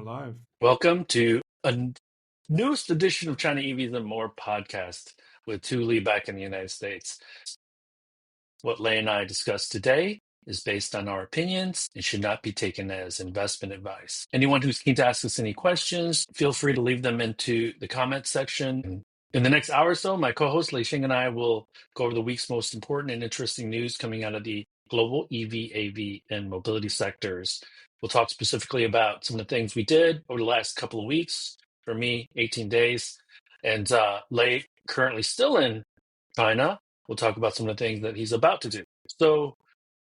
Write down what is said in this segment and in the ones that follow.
We're live. Welcome to a newest edition of China EVs and More podcast with Tu Lee back in the United States. What Lei and I discussed today is based on our opinions and should not be taken as investment advice. Anyone who's keen to ask us any questions, feel free to leave them into the comments section. In the next hour or so, my co-host Lei Xing and I will go over the week's most important and interesting news coming out of the global EV, AV, and mobility sectors. We'll talk specifically about some of the things we did over the last couple of weeks. For me, 18 days. And Lei, currently still in China, we'll talk about some of the things that he's about to do. So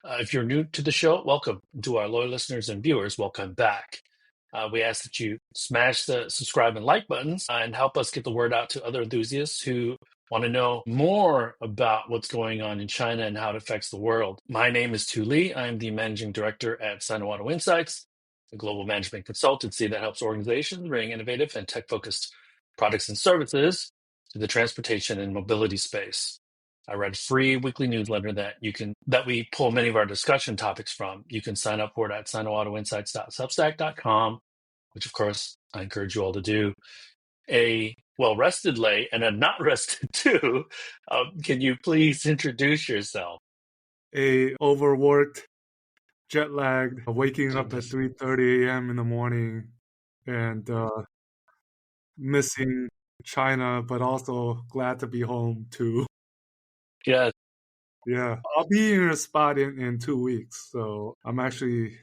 if you're new to the show, welcome. To our loyal listeners and viewers, welcome back. We ask that you smash the subscribe and like buttons and help us get the word out to other enthusiasts who want to know more about what's going on in China and how it affects the world. My name is Tu Lee. I'm the managing director at Shanghai Auto Insights, a global management consultancy that helps organizations bring innovative and tech-focused products and services to the transportation and mobility space. I write a free weekly newsletter that we pull many of our discussion topics from. You can sign up for it at sinoautoinsights.substack.com, which of course I encourage you all to do. A well-rested Lei and a not rested too. Can you please introduce yourself? A overworked, jet-lagged, waking up at Goodness. 3:30 a.m. in the morning and missing China, but also glad to be home too. Yeah. Yeah, I'll be in a spot in 2 weeks, so I'm actually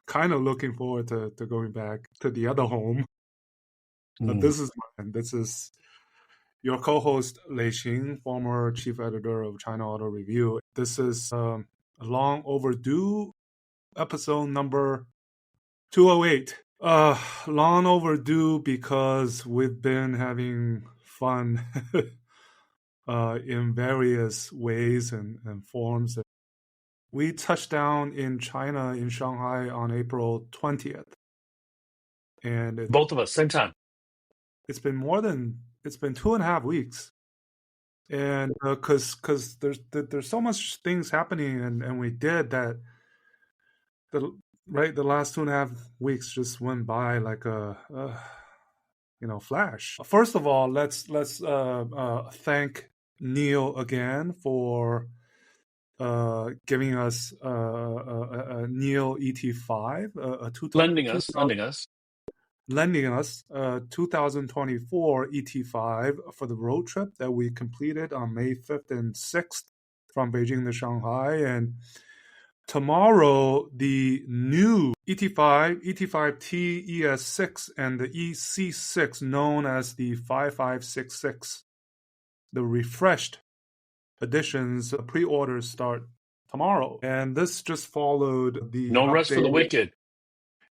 kind of looking forward to going back to the other home. But this is mine. This is your co-host Lei Xing, former chief editor of China Auto Review. This is a long overdue episode number 208. Long overdue because we've been having fun in various ways and forms. We touched down in China, in Shanghai, on April 20th. And Both of us, same time. It's been 2.5 weeks. And because there's so much things happening, and we did that. The last 2.5 weeks just went by like a flash. First of all, let's thank Neil again for giving us a Neil ET5, lending us 2024 ET5 for the road trip that we completed on May 5th and 6th from Beijing to Shanghai. And tomorrow, the new ET5, ET5T, ES6, and the EC6, known as the 5566, the refreshed editions, pre-orders start tomorrow. And this just followed the No rest for the wicked.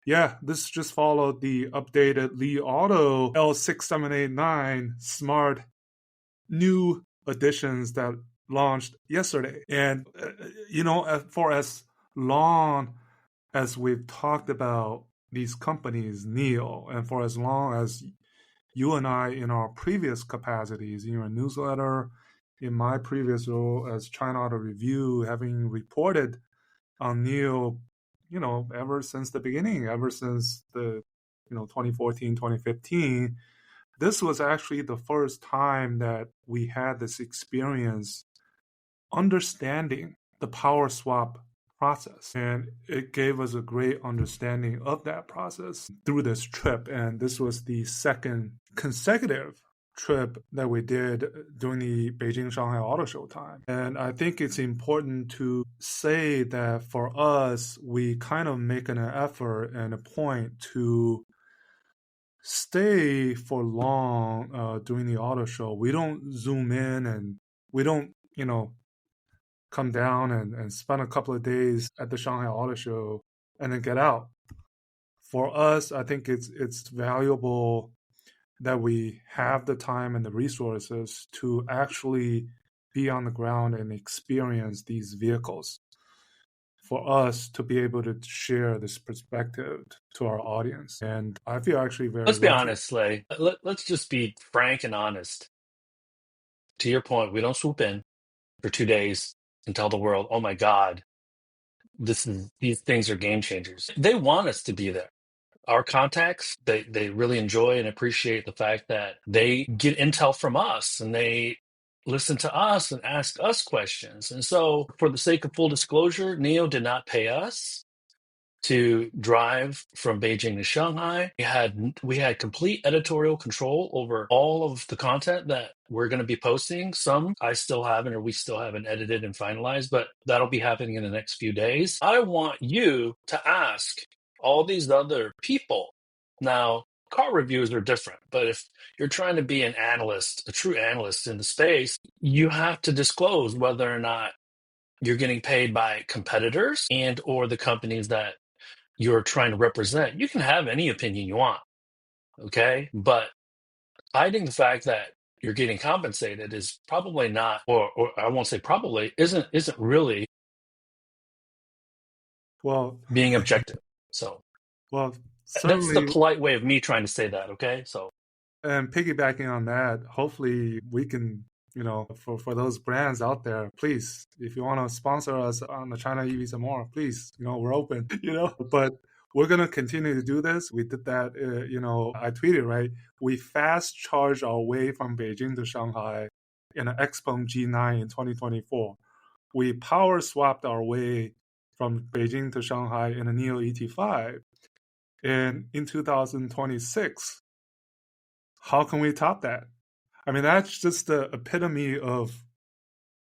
Yeah, this just followed the updated Li Auto L6789 smart new editions that launched yesterday. And, for as long as we've talked about these companies, Neil, and for as long as you and I, in our previous capacities, in your newsletter, in my previous role as China Auto Review, having reported on Neil, ever since the beginning, ever since the, 2014, 2015, this was actually the first time that we had this experience understanding the power swap process. And it gave us a great understanding of that process through this trip. And this was the second consecutive trip that we did during the Beijing Shanghai Auto Show time. And I think it's important to say that for us, we kind of make an effort and a point to stay for long during the auto show. We don't zoom in and we don't, come down and spend a couple of days at the Shanghai Auto Show and then get out. For us, I think it's valuable that we have the time and the resources to actually be on the ground and experience these vehicles, for us to be able to share this perspective to our audience. And I feel actually very Let's be lucky. honest, Lei. Let's just be frank and honest. To your point, we don't swoop in for 2 days and tell the world, oh my God, these things are game changers. They want us to be there. our contacts, they really enjoy and appreciate the fact that they get intel from us and they listen to us and ask us questions. And so, for the sake of full disclosure, Neo did not pay us to drive from Beijing to Shanghai. We had complete editorial control over all of the content that we're going to be posting. Some I still haven't, or we still haven't edited and finalized, but that'll be happening in the next few days. I want you to ask all these other people. Now, car reviews are different, but if you're trying to be an analyst, a true analyst in the space, you have to disclose whether or not you're getting paid by competitors and or the companies that you're trying to represent. You can have any opinion you want, okay? But hiding the fact that you're getting compensated is probably not, or I won't say probably, isn't really Well, being objective. So well, that's the certainly. polite way of me trying to say that, okay? So And piggybacking on that, hopefully we can, for those brands out there, please, if you want to sponsor us on the China EV some more, please, we're open, but we're going to continue to do this. We did that, I tweeted, right? We fast charged our way from Beijing to Shanghai in an Xpeng G9 in 2024. We power swapped our way from Beijing to Shanghai in a Neo ET5. And in 2026, how can we top that? I mean, that's just the epitome of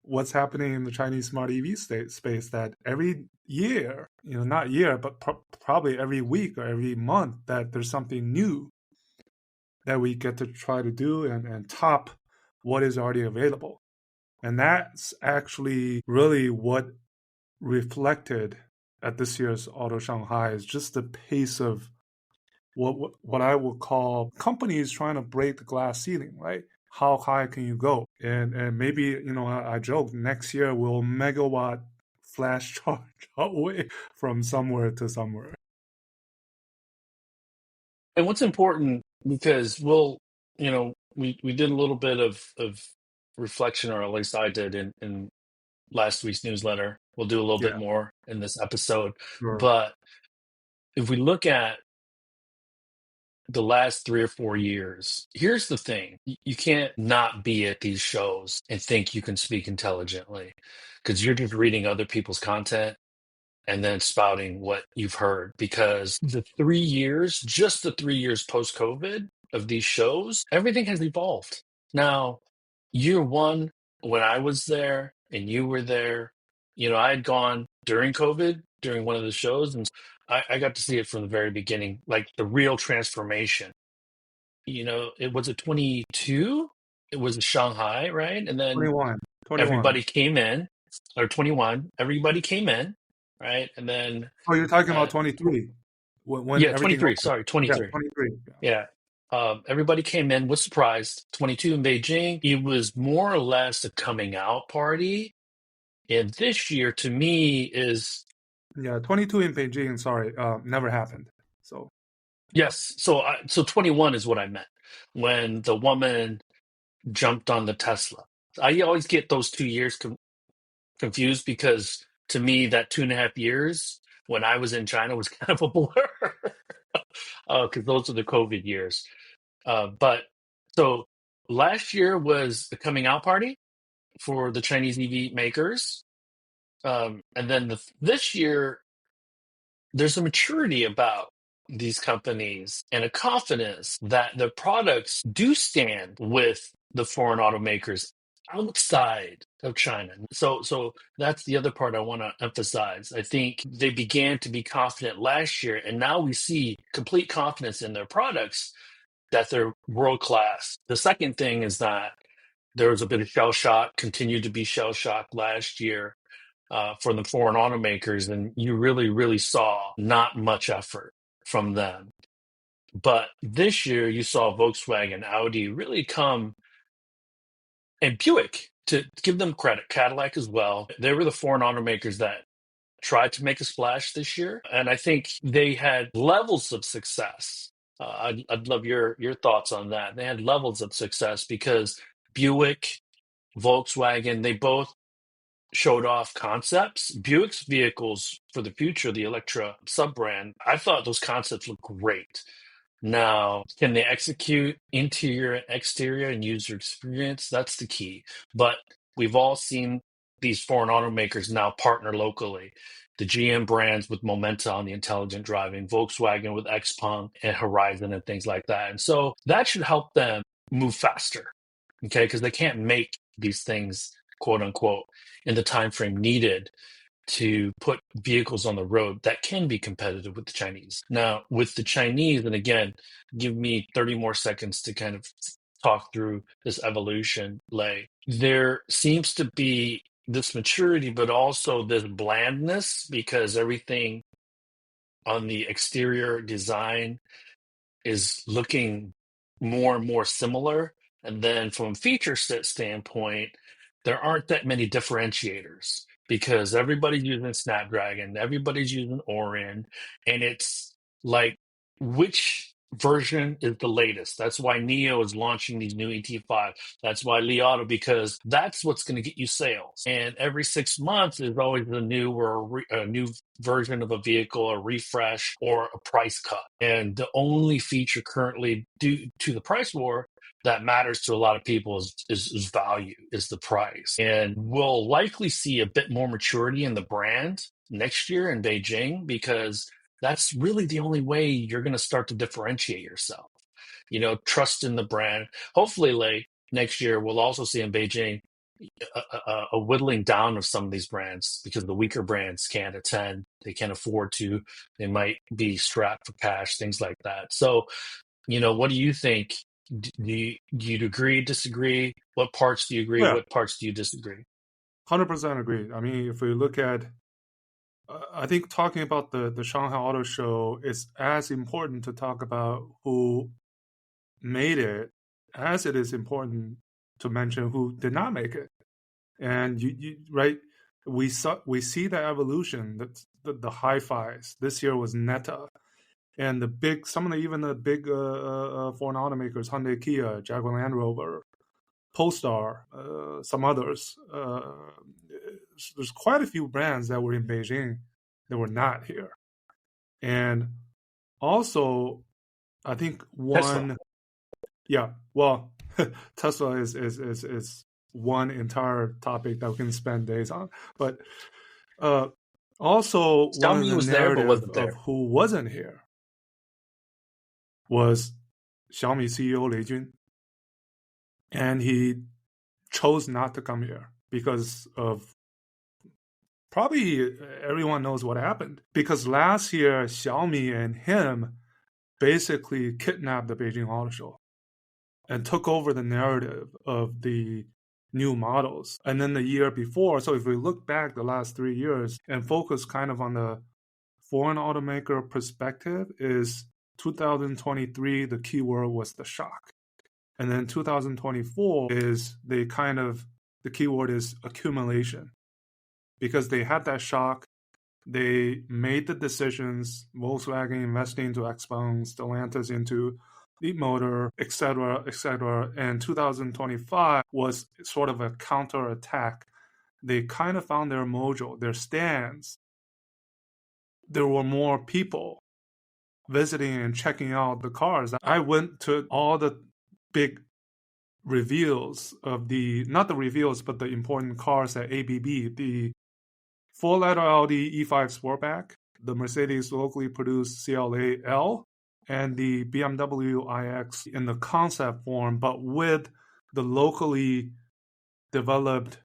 what's happening in the Chinese smart EV space, that every year, not year, but probably every week or every month, that there's something new that we get to try to do and top what is already available. And that's actually really what reflected at this year's Auto Shanghai, is just the pace of what I would call companies trying to break the glass ceiling, right? How high can you go? And maybe, I joke, next year we'll megawatt flash charge our way from somewhere to somewhere. and what's important, because we did a little bit of reflection, or at least I did in last week's newsletter. We'll do a little bit Yeah, more in this episode. sure. But if we look at the last 3 or 4 years, here's the thing. You can't not be at these shows and think you can speak intelligently, because you're just reading other people's content and then spouting what you've heard. Because just the 3 years post COVID of these shows, everything has evolved. Now, year one, when I was there and you were there, I had gone during COVID, during one of the shows, and I got to see it from the very beginning, like the real transformation. It was a 22, it was Shanghai, right? And then 21, 21. everybody came in, or 21, everybody came in, right? And then, Oh, you're talking uh, about 23, when yeah, everything 23, opened. sorry, Yeah, 23. 23. Yeah. Yeah. Everybody came in, was surprised. 22 in Beijing, it was more or less a coming out party. And this year, to me, is Yeah, 22 in Beijing, sorry, never happened. So, yes. So 21 is what I meant when the woman jumped on the Tesla. I always get those 2 years confused, because to me, that 2.5 years when I was in China was kind of a blur, because those are the COVID years. But so last year was the coming out party for the Chinese EV makers. And then this year, there's a maturity about these companies and a confidence that the products do stand with the foreign automakers outside of China. So that's the other part I want to emphasize. I think they began to be confident last year, and now we see complete confidence in their products, that they're world class. The second thing is that there was a bit of shell shock, continued to be shell shock last year, for the foreign automakers, and you really, really saw not much effort from them. But this year, you saw Volkswagen, Audi really come, and Buick, to give them credit, Cadillac as well. They were the foreign automakers that tried to make a splash this year, and I think they had levels of success. I'd love your thoughts on that. They had levels of success because Buick, Volkswagen, they both showed off concepts. Buick's vehicles for the future, the Electra sub brand, I thought those concepts looked great. Now, can they execute interior and exterior and user experience? That's the key. But we've all seen these foreign automakers now partner locally. The GM brands with Momenta on the intelligent driving, Volkswagen with Xpeng and Horizon and things like that. And so that should help them move faster, okay? Because they can't make these things, quote unquote, in the time frame needed to put vehicles on the road that can be competitive with the Chinese. Now, with the Chinese, and again, give me 30 more seconds to kind of talk through this evolution, Lei. There seems to be this maturity, but also this blandness because everything on the exterior design is looking more and more similar. And then from a feature set standpoint, there aren't that many differentiators because everybody's using Snapdragon, everybody's using Orin, and it's like which version is the latest. That's why Neo is launching these new ET5. That's why Li Auto, because that's what's going to get you sales. And every 6 months, there's always a new a new version of a vehicle, a refresh, or a price cut. And the only feature currently due to the price war that matters to a lot of people is value, is the price. And we'll likely see a bit more maturity in the brand next year in Beijing because that's really the only way you're going to start to differentiate yourself. You know, trust in the brand. Hopefully, late next year, we'll also see in Beijing a whittling down of some of these brands because the weaker brands can't attend, they can't afford to, they might be strapped for cash, things like that. So, you know, what do you think? Do you agree, disagree? What parts do you agree? Yeah, What parts do you disagree? 100% agree. I mean, if we look at, I think talking about the Shanghai Auto Show is as important to talk about who made it as it is important to mention who did not make it. And right, we see the evolution. The hi-fis this year was Neta, and even the big foreign automakers, Hyundai, Kia, Jaguar Land Rover, Polestar, some others. There's quite a few brands that were in Beijing that were not here, and also I think Tesla. one, yeah, well, Tesla is one entire topic that we can spend days on, but also one of Xiaomi the was there but narrative wasn't of there. who wasn't here was Xiaomi CEO Lei Jun, and he chose not to come here because of probably everyone knows what happened. Because last year Xiaomi and him basically kidnapped the Beijing Auto Show and took over the narrative of the new models. And then the year before, so if we look back the last 3 years and focus kind of on the foreign automaker perspective, is 2023, the keyword was the shock. And then 2024 is the keyword is accumulation. Because they had that shock, they made the decisions, Volkswagen investing into Xpeng, Stellantis into Leapmotor, etc., etc. And 2025 was sort of a counterattack. They kind of found their mojo, their stance. There were more people visiting and checking out the cars. I went to all the big reveals of not the reveals, but the important cars at ABB, the four-letter Audi E5 Sportback, the Mercedes locally produced CLA L, and the BMW iX in the concept form, but with the locally developed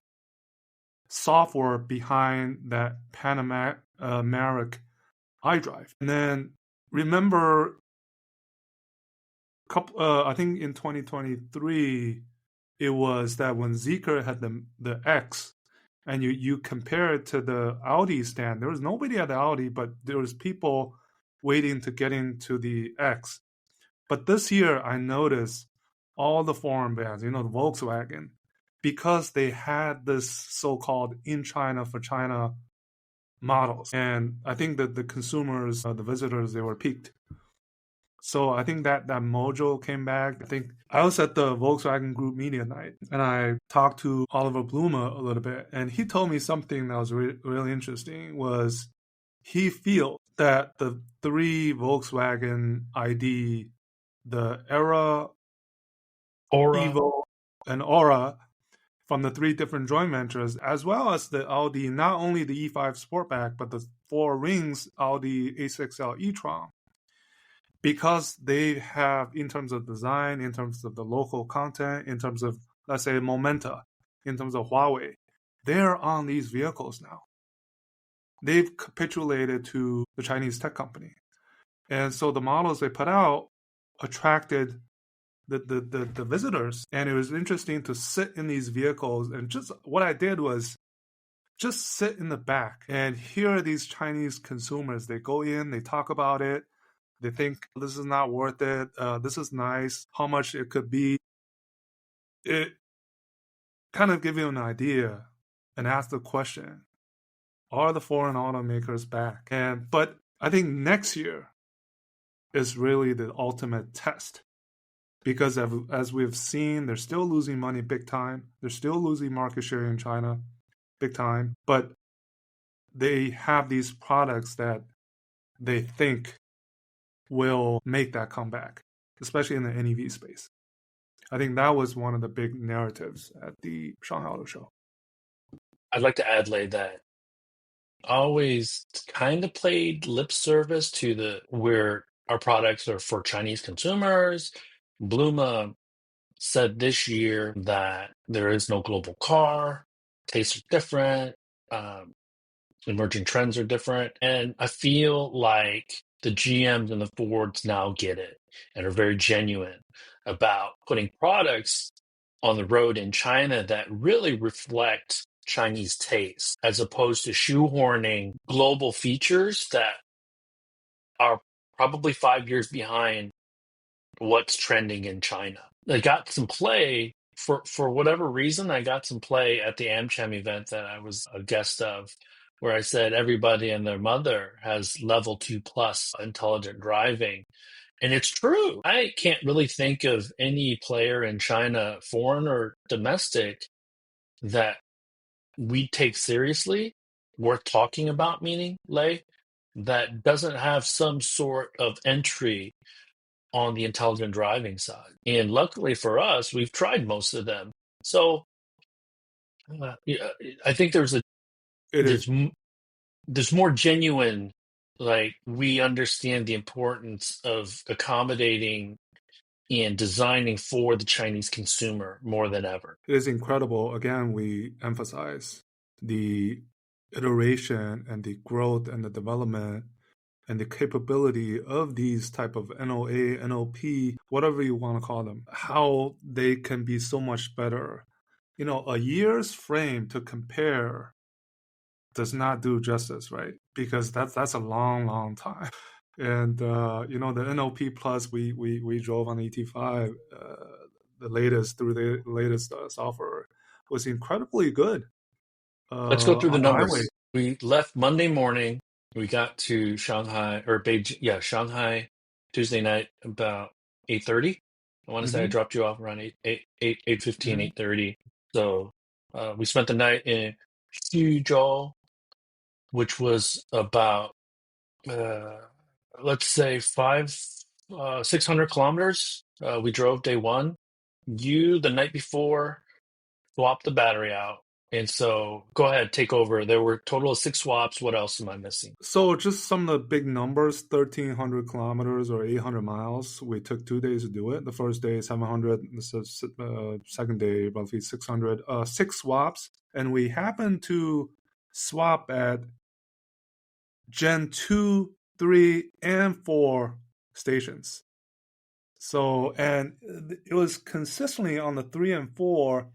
software behind that Panameric iDrive. And then remember, I think in 2023, it was that when Zeekr had the X, and you compare it to the Audi stand, there was nobody at the Audi, but there was people waiting to get into the X. But this year, I noticed all the foreign brands, the Volkswagen, because they had this so-called in China for China models. And I think that the consumers, the visitors, they were piqued. So I think that mojo came back. I think I was at the Volkswagen Group media night and I talked to Oliver Blumer a little bit, and he told me something that was really interesting. Was he feel that the three Volkswagen ID, the Era, Aura. Evo, and Aura from the three different joint ventures, as well as the Audi, not only the E5 Sportback, but the four rings Audi A6L e-tron, because they have, in terms of design, in terms of the local content, in terms of, let's say, Momenta, in terms of Huawei, they're on these vehicles now. They've capitulated to the Chinese tech company. And so the models they put out attracted the visitors. And it was interesting to sit in these vehicles. And just what I did was just sit in the back and hear these Chinese consumers. They go in, they talk about it. They think this is not worth it. This is nice. How much it could be. It kind of give you an idea and ask the question: are the foreign automakers back? But I think next year is really the ultimate test, because as we've seen, they're still losing money big time. They're still losing market share in China big time. But they have these products that they think will make that comeback, especially in the NEV space. I think that was one of the big narratives at the Shanghai Auto Show. I'd like to add, Lei, that always kind of played lip service to the where our products are for Chinese consumers. Bluma said this year that there is no global car, tastes are different, um, emerging trends are different, and I feel like the GMs and the Fords now get it and are very genuine about putting products on the road in China that really reflect Chinese taste, as opposed to shoehorning global features that are probably 5 years behind what's trending in China. I got some play for whatever reason. I got some play at the AmCham event that I was a guest of, where I said everybody and their mother has level 2 plus intelligent driving. And it's true. I can't really think of any player in China, foreign or domestic, that we take seriously, worth talking about, meaning, Lei, that doesn't have some sort of entry on the intelligent driving side. And luckily for us, we've tried most of them. So yeah, I think It is. there's there's more genuine, like we understand the importance of accommodating and designing for the Chinese consumer more than ever. It is incredible. Again, we emphasize the iteration and the growth and the development and the capability of these type of NOA, NOP, whatever you want to call them, how they can be so much better. A year's frame to compare does not do justice, right? Because that's a long, long time. And the NOP Plus we drove on ET5, the latest through the latest software was incredibly good Let's go through the on the highway. numbers. We left Monday morning. We got to Shanghai or Beijing, yeah, Shanghai Tuesday night about 8:30. I want to say I Hmm. dropped you off around 8:15, Hmm. 8:30. So we spent the night in Xuzhou, which was about uh, let's say 600 kilometers. We drove day one. You the night before swapped the battery out. And so go ahead, take over. There were a total of 6 swaps. What else am I missing? So just some of the big numbers: 1,300 kilometers or 800 miles. We took 2 days to do it. The first day 700. The second day roughly 600. 6 swaps, and we happened to swap at Gen 2, 3, and 4 stations. So, and it was consistently on the 3 and 4,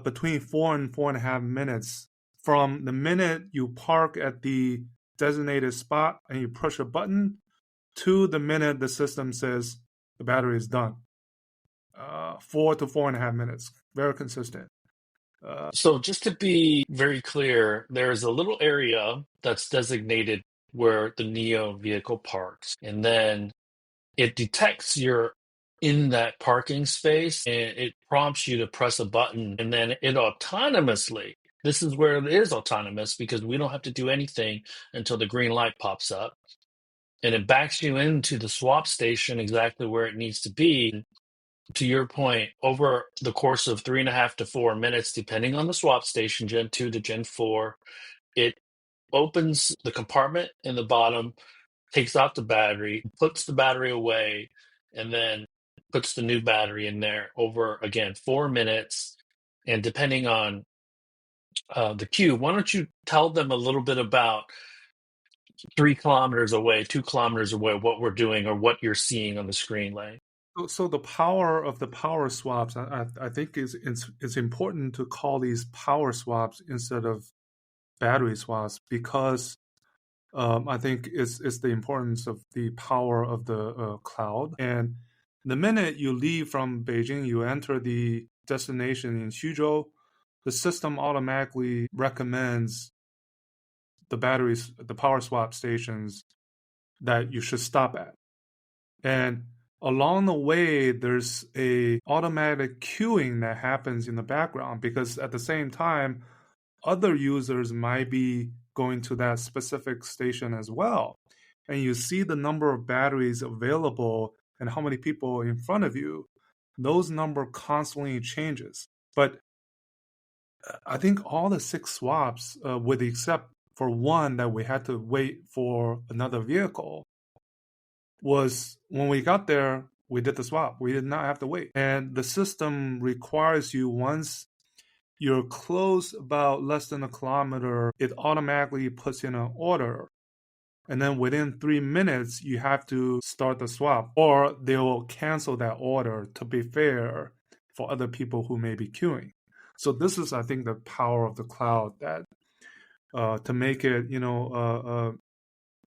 between 4 and 4.5 minutes from the minute you park at the designated spot and you push a button to the minute the system says the battery is done. 4 to 4.5 minutes, very consistent. So just to be very clear, there's a little area that's designated where the Neo vehicle parks. And then it detects you're in that parking space and it prompts you to press a button, and then it autonomously, this is where it is autonomous because we don't have to do anything until the green light pops up, and it backs you into the swap station exactly where it needs to be. To your point, over the course of 3.5 to 4 minutes, depending on the swap station, Gen 2 to Gen 4, it opens the compartment in the bottom, takes out the battery, puts the battery away, and then puts the new battery in there over, again, 4 minutes. And depending on the queue, why don't you tell them a little bit about 3 kilometers away, 2 kilometers away, what we're doing or what you're seeing on the screen, Lane? So the power of the power swaps, I think it's important to call these power swaps instead of battery swaps because I think it's the importance of the power of the cloud. And the minute you leave from Beijing, you enter the destination in Xuzhou, the system automatically recommends the batteries, the power swap stations that you should stop at. And along the way, there's a automatic queuing that happens in the background because at the same time, other users might be going to that specific station as well. And you see the number of batteries available and how many people in front of you. Those number constantly changes. But I think all the 6 swaps, with the except for one that we had to wait for another vehicle, was when we got there, we did the swap. We did not have to wait. And the system requires you once you're close about less than a kilometer, it automatically puts in an order. And then within 3 minutes, you have to start the swap, or they will cancel that order to be fair for other people who may be queuing. So this is, I think, the power of the cloud that to make it,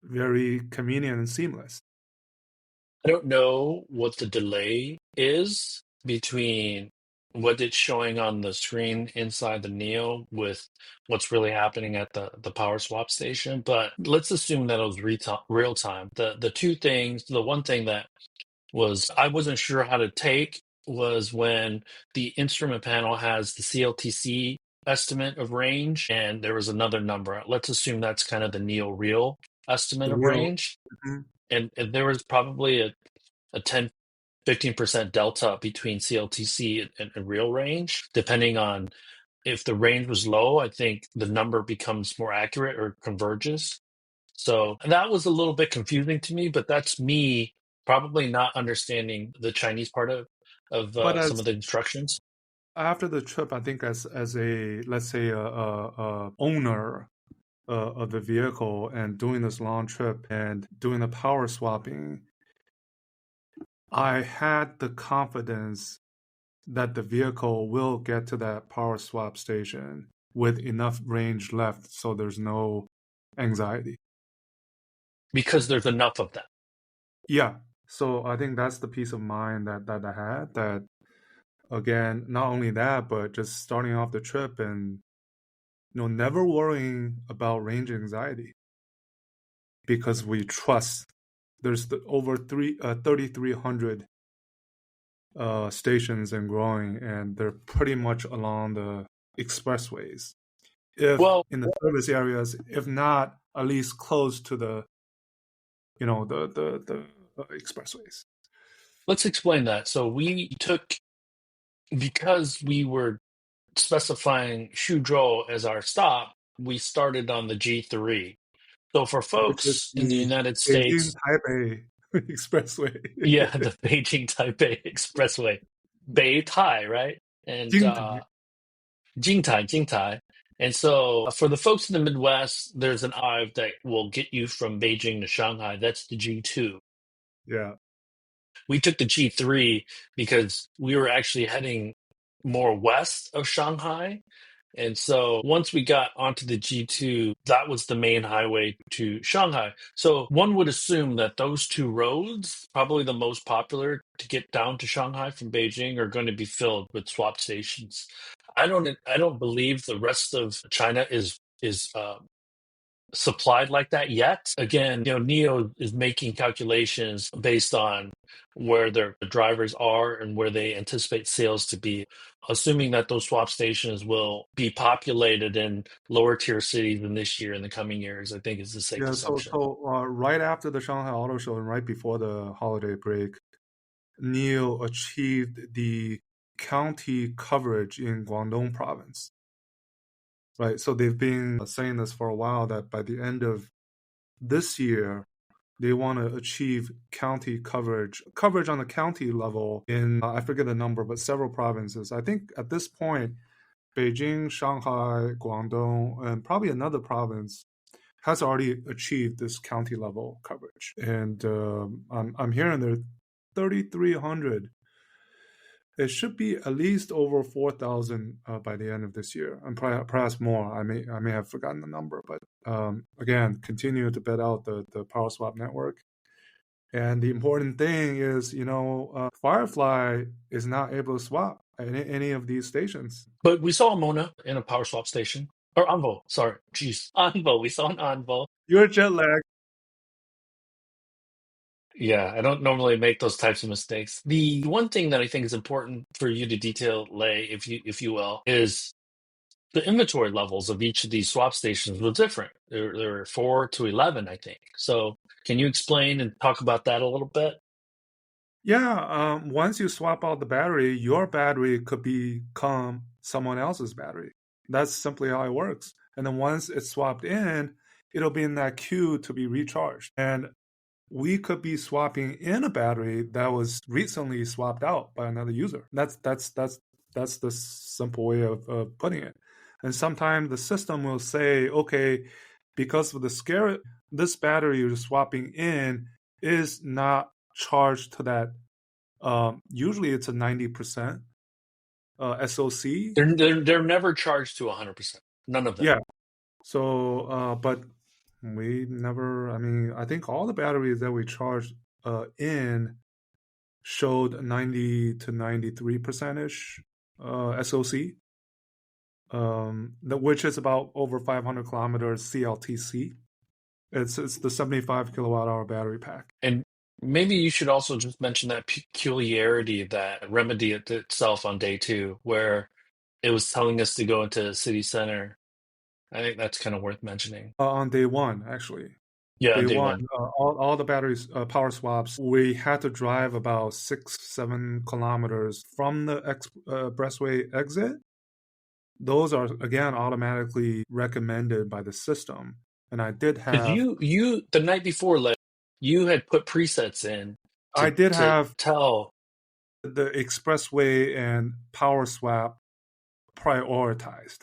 very convenient and seamless. I don't know what the delay is between what it's showing on the screen inside the Neo with what's really happening at the power swap station, but let's assume that it was real time. The two things, the one thing that was I wasn't sure how to take was when the instrument panel has the CLTC estimate of range, and there was another number. Let's assume that's kind of the Neo real estimate The of real, range. Mhm. And there was probably a 10-15% delta between CLTC and real range. Depending on if the range was low, I think the number becomes more accurate or converges. So that was a little bit confusing to me, but that's me probably not understanding the Chinese part of But some as of the instructions. after the trip, I think as a, let's say, a owner of the vehicle and doing this long trip and doing the power swapping, I had the confidence that the vehicle will get to that power swap station with enough range left so there's no anxiety. Because there's enough of them. Yeah. So I think that's the peace of mind that I had. That again, not only that, but just starting off the trip and never worrying about range anxiety because we trust there's over 3,300 stations and growing, and they're pretty much along the expressways. If Well, in the service areas, if not at least close to the the expressways. let's explain that. So we took, because we were specifying Xuzhou as our stop, we started on the G3. So for Which is folks in the the United Beijing States, Taipei expressway. yeah, the Beijing Taipei Expressway, Beitai, right? And Jingtai. Jingtai. And so for the folks in the Midwest, there's an IVE that will get you from Beijing to Shanghai. That's the G2. Yeah. We took the G3 because we were actually heading more west of Shanghai. And so once we got onto the G2, that was the main highway to Shanghai. So one would assume that those two roads, probably the most popular to get down to Shanghai from Beijing, are going to be filled with swap stations. I don't believe the rest of China is supplied like that yet. Again, NIO is making calculations based on where their drivers are and where they anticipate sales to be, assuming that those swap stations will be populated in lower tier cities in this year and the coming years. I think is a safe Yeah, assumption. right after the Shanghai Auto Show and right before the holiday break, NIO achieved the county coverage in Guangdong province. Right, so they've been saying this for a while that by the end of this year, they want to achieve county coverage on the county level in I forget the number, but several provinces. I think at this point, Beijing, Shanghai, Guangdong, and probably another province has already achieved this county level coverage. And I'm hearing there are 3,300. It should be at least over 4,000 by the end of this year, and perhaps more. I may have forgotten the number, but again, continue to bed out the power swap network. And the important thing is, Firefly is not able to swap at any of these stations. But we saw Mona in a power swap station. Or Envo, sorry. Jeez. Envo. We saw an Envo. You're jet lag. Yeah, I don't normally make those types of mistakes. The one thing that I think is important for you to detail, Lay, if you will, is the inventory levels of each of these swap stations were different. There were 4 to 11, I think. So can you explain and talk about that a little bit? Yeah, once you swap out the battery, your battery could become someone else's battery. That's simply how it works. And then once it's swapped in, it'll be in that queue to be recharged. And we could be swapping in a battery that was recently swapped out by another user. That's the simple way of putting it. And sometimes the system will say, okay, because of the scare, this battery you're swapping in is not charged to that. Usually it's a 90% SOC. They're never charged to 100%. None of them. Yeah. So, but we never, I think all the batteries that we charged in showed 90 to 93%-ish SOC, which is about over 500 kilometers CLTC. It's the 75 kilowatt hour battery pack. And maybe you should also just mention that peculiarity that remedied itself on day 2, where it was telling us to go into city center. I think that's kind of worth mentioning. On day 1, actually. Yeah, Day on day one, one. all the batteries, power swaps, we had to drive about 6-7 kilometers from the expressway exit. Those are, again, automatically recommended by the system. And I did Because have you the night before, like, you had put presets in I to did have tell, the expressway and power swap prioritized.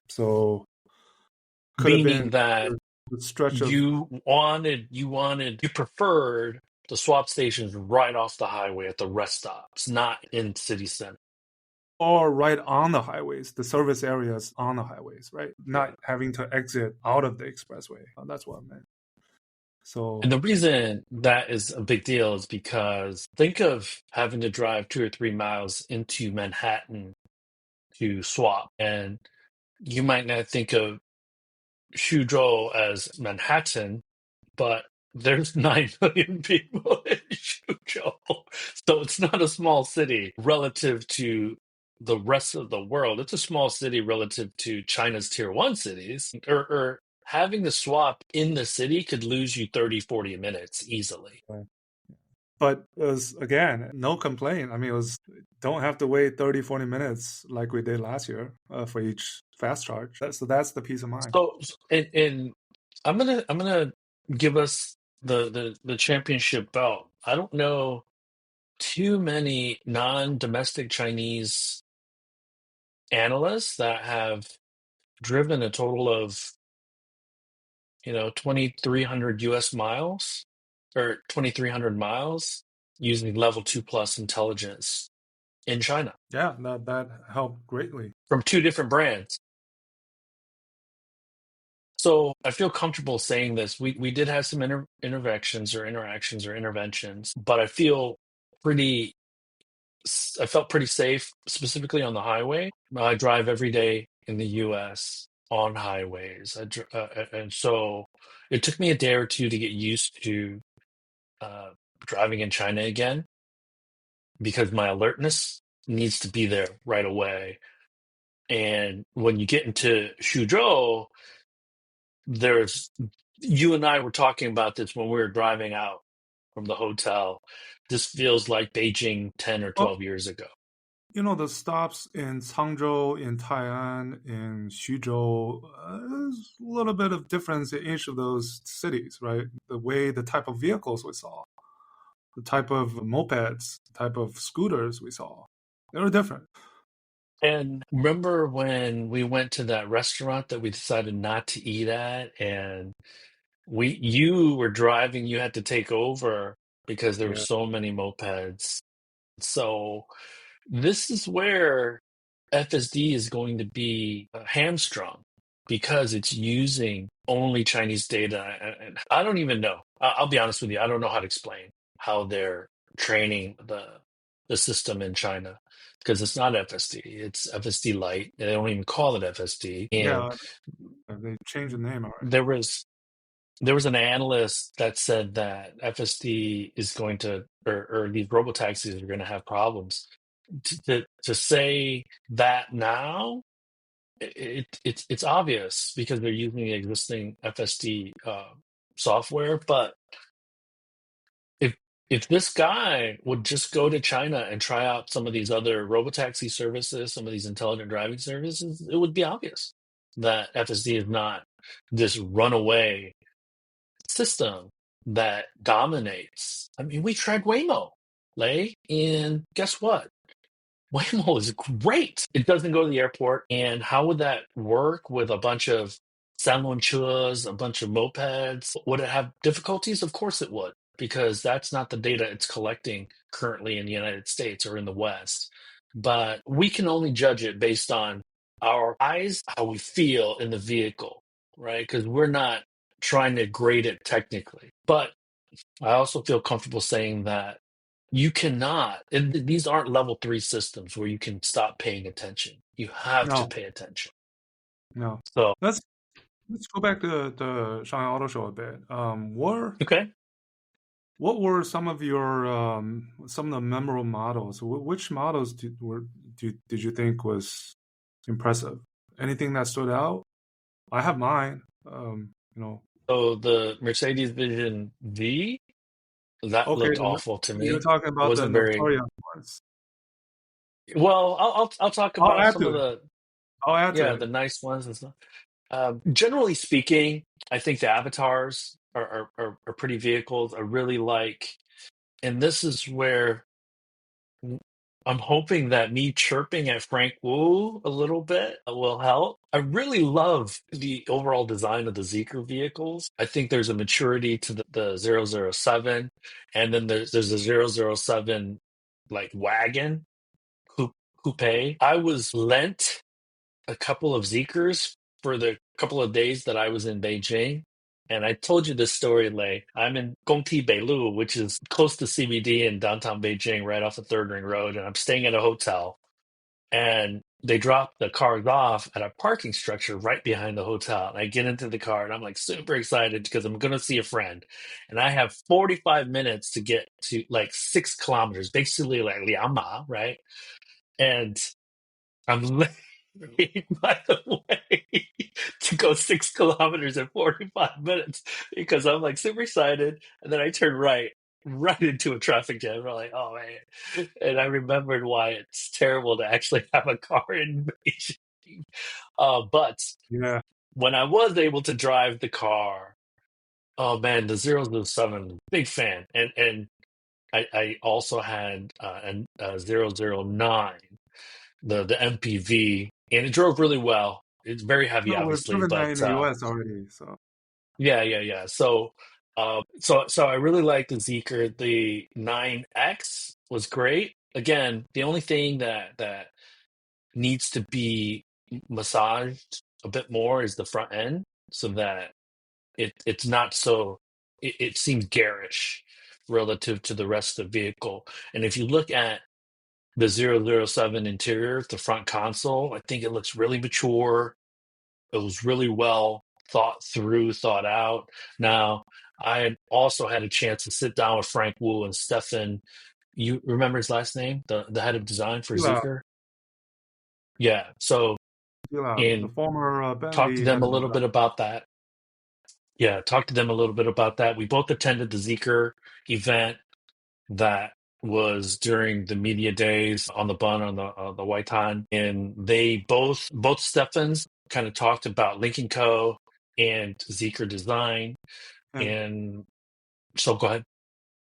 So could have been meaning that the stretch of you preferred the swap stations right off the highway at the rest stops, not in city center. or right on the highways, the service areas on the highways, right? Not Yeah. having to exit out of the expressway. That's what I meant. And So the reason that is a big deal is because think of having to drive 2 or 3 miles into Manhattan to swap. And you might not think of Suzhou as Manhattan, but there's 9 million people in Suzhou. So it's not a small city relative to the rest of the world. It's a small city relative to China's tier 1 cities. Or having the swap in the city could lose you 30, 40 minutes easily. but it was, again, no complaint. It was don't have to wait 30-40 minutes like we did last year for each fast charge. So that's the peace of mind. So and I'm gonna give us the championship belt. I don't know too many non-domestic Chinese analysts that have driven a total of 2,300 US miles or 2,300 miles using level 2 plus intelligence in China Yeah, that helped greatly. from 2 different brands. So I feel comfortable saying this. We did have some interactions or interventions, but I felt pretty safe, specifically on the highway. I drive every day in the US. on highways. And so it took me a day or two to get used to uh, driving in China again because my alertness needs to be there right away. And when you get into Suzhou, there's you and I were talking about this when we were driving out from the hotel. This feels like Beijing 10 or Well, 12 years ago. the stops in Changzhou, in Tai'an, in Xuzhou, there's a little bit of difference in each of those cities, right? The type of vehicles we saw, the type of mopeds, the type of scooters we saw, they were different. And remember when we went to that restaurant that we decided not to eat at, and you were driving, you had to take over because there were Yeah. so many mopeds. So this is where FSD is going to be hamstrung because it's using only Chinese data. And I don't even know. I'll be honest with you. I don't know how to explain how they're training the system in China because it's not FSD. It's FSD Lite. They don't even call it FSD. And Yeah, they changed the name already. there was an analyst that said that FSD is going to, or these robotaxis are going to have problems. To say that now, it's obvious because they're using the existing FSD software. But if if this guy would just go to China and try out some of these other robotaxi services, some of these intelligent driving services, it would be obvious that FSD is not this runaway system that dominates. I mean, we tried Waymo, Lay, and guess what? Waymo is great. It doesn't go to the airport. And how would that work with a bunch of Sanlonchus, a bunch of mopeds? Would it have difficulties? Of course it would, because that's not the data it's collecting currently in the United States or in the West. But we can only judge it based on our eyes, how we feel in the vehicle, right? Because we're not trying to grade it technically. But I also feel comfortable saying that you cannot, and these aren't level three systems where you can stop paying attention. You have to No, pay attention. no. So, Let's go back to the Shanghai Auto Show a bit. okay. What were some of the memorable models? Which models did you think was impressive? Anything that stood out? I have mine. So the Mercedes Vision V, that Okay, looked awful to you're me. talking It about the wasn't very Notoria ones. well. I'll talk I'll about add some to of it. the I'll add to yeah, it. the nice ones and stuff. Generally speaking, I think the avatars are pretty vehicles. I really like, and this is where I'm hoping that me chirping at Frank Wu a little bit will help. I really love the overall design of the Zeekr vehicles. I think there's a maturity to the 007, and then there's a 007 like wagon coupe. coupe. I was lent a couple of Zeekrs for the couple of days that I was in Beijing. And I told you this story, Lei. I'm in Gongti Beilu, which is close to CBD in downtown Beijing, right off the Third Ring Road. And I'm staying at a hotel. And they drop the cars off at a parking structure right behind the hotel. And I get into the car and I'm like super excited because I'm going to see a friend. And I have 45 minutes to get to like 6 kilometers, basically like Liama, right? And I'm late, by the way, to go 6 kilometers in 45 minutes because I'm like super excited. And then I turn right into a traffic jam. I'm like, oh man. And I remembered why it's terrible to actually have a car in Beijing. But Yeah. when I was able to drive the car, oh man, the 007, big fan. And I also had a 009, the MPV, and it drove really well. It's very heavy, No, we've obviously, driven that but in the US already. So yeah. So I really like the Zeekr. The 9X was great. Again, the only thing that needs to be massaged a bit more is the front end, so that it's not so. It seems garish relative to the rest of the vehicle. And if you look at the 007 interior, the front console, I think it looks really mature. It was really well thought through, thought out. Now, I had also had a chance to sit down with Frank Wu and Stefan. You remember his last name, the head of design for Gila, Zeekr? Yeah. So, The and former talked to Bentley them head a of little design. bit about that. Yeah, talked to them a little bit about that. We both attended the Zeekr event that was during the media days on the bun on the White and they both Steffens kind of talked about Lincoln Co. and Zeekr design, And and so go ahead.